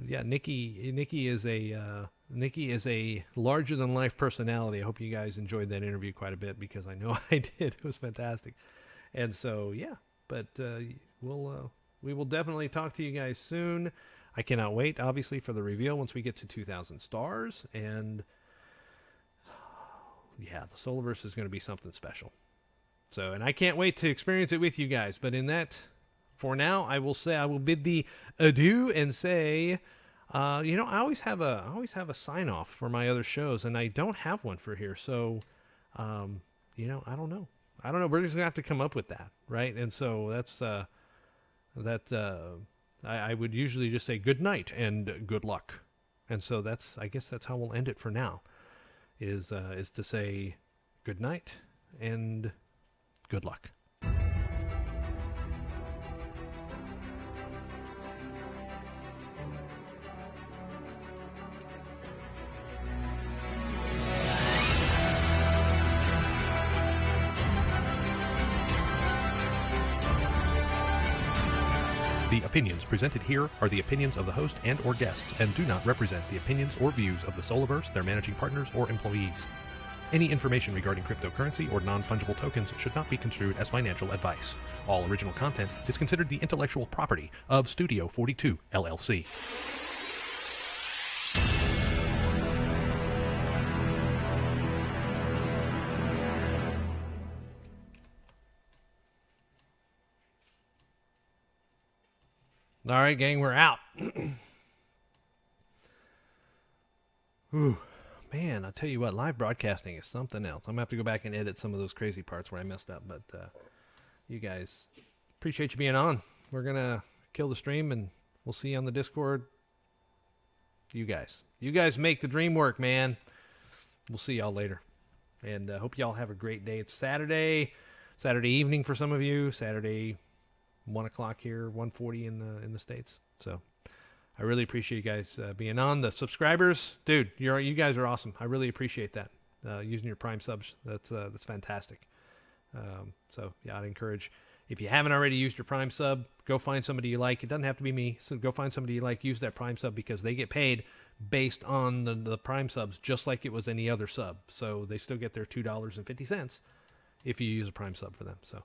yeah, Nikki is a larger than life personality. I hope you guys enjoyed that interview quite a bit, because I know I did. It was fantastic. And so yeah, but we will definitely talk to you guys soon. I cannot wait, obviously, for the reveal once we get to 2,000 stars. And yeah, the Solaverse is going to be something special. So, and I can't wait to experience it with you guys. But in that, for now, I will bid the adieu and say, I always have a sign off for my other shows, and I don't have one for here. So, I don't know. We're just gonna have to come up with that, right? And so I would usually just say good night and good luck. And so I guess that's how we'll end it for now. Is to say good night and good luck. The opinions presented here are the opinions of the host and or guests and do not represent the opinions or views of the Solaverse, their managing partners, or employees. Any information regarding cryptocurrency or non-fungible tokens should not be construed as financial advice. All original content is considered the intellectual property of Studio 42, LLC. All right, gang, we're out. Ooh, man, I'll tell you what, live broadcasting is something else. I'm going to have to go back and edit some of those crazy parts where I messed up, but you guys, appreciate you being on. We're going to kill the stream, and we'll see you on the Discord. You guys make the dream work, man. we'll see y'all later. And hope y'all have a great day. It's Saturday evening for some of you. Saturday, 1 o'clock here, 1:40 in the States. So I really appreciate you guys being on. The subscribers, dude, you guys are awesome. I really appreciate that. Using your Prime subs, that's fantastic. So yeah, I'd encourage, if you haven't already used your Prime sub, go find somebody you like. It doesn't have to be me. So go find somebody you like. Use that Prime sub because they get paid based on the Prime subs, just like it was any other sub. So they still get their $2.50 if you use a Prime sub for them. So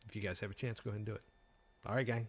if you guys have a chance, go ahead and do it. All right, gang.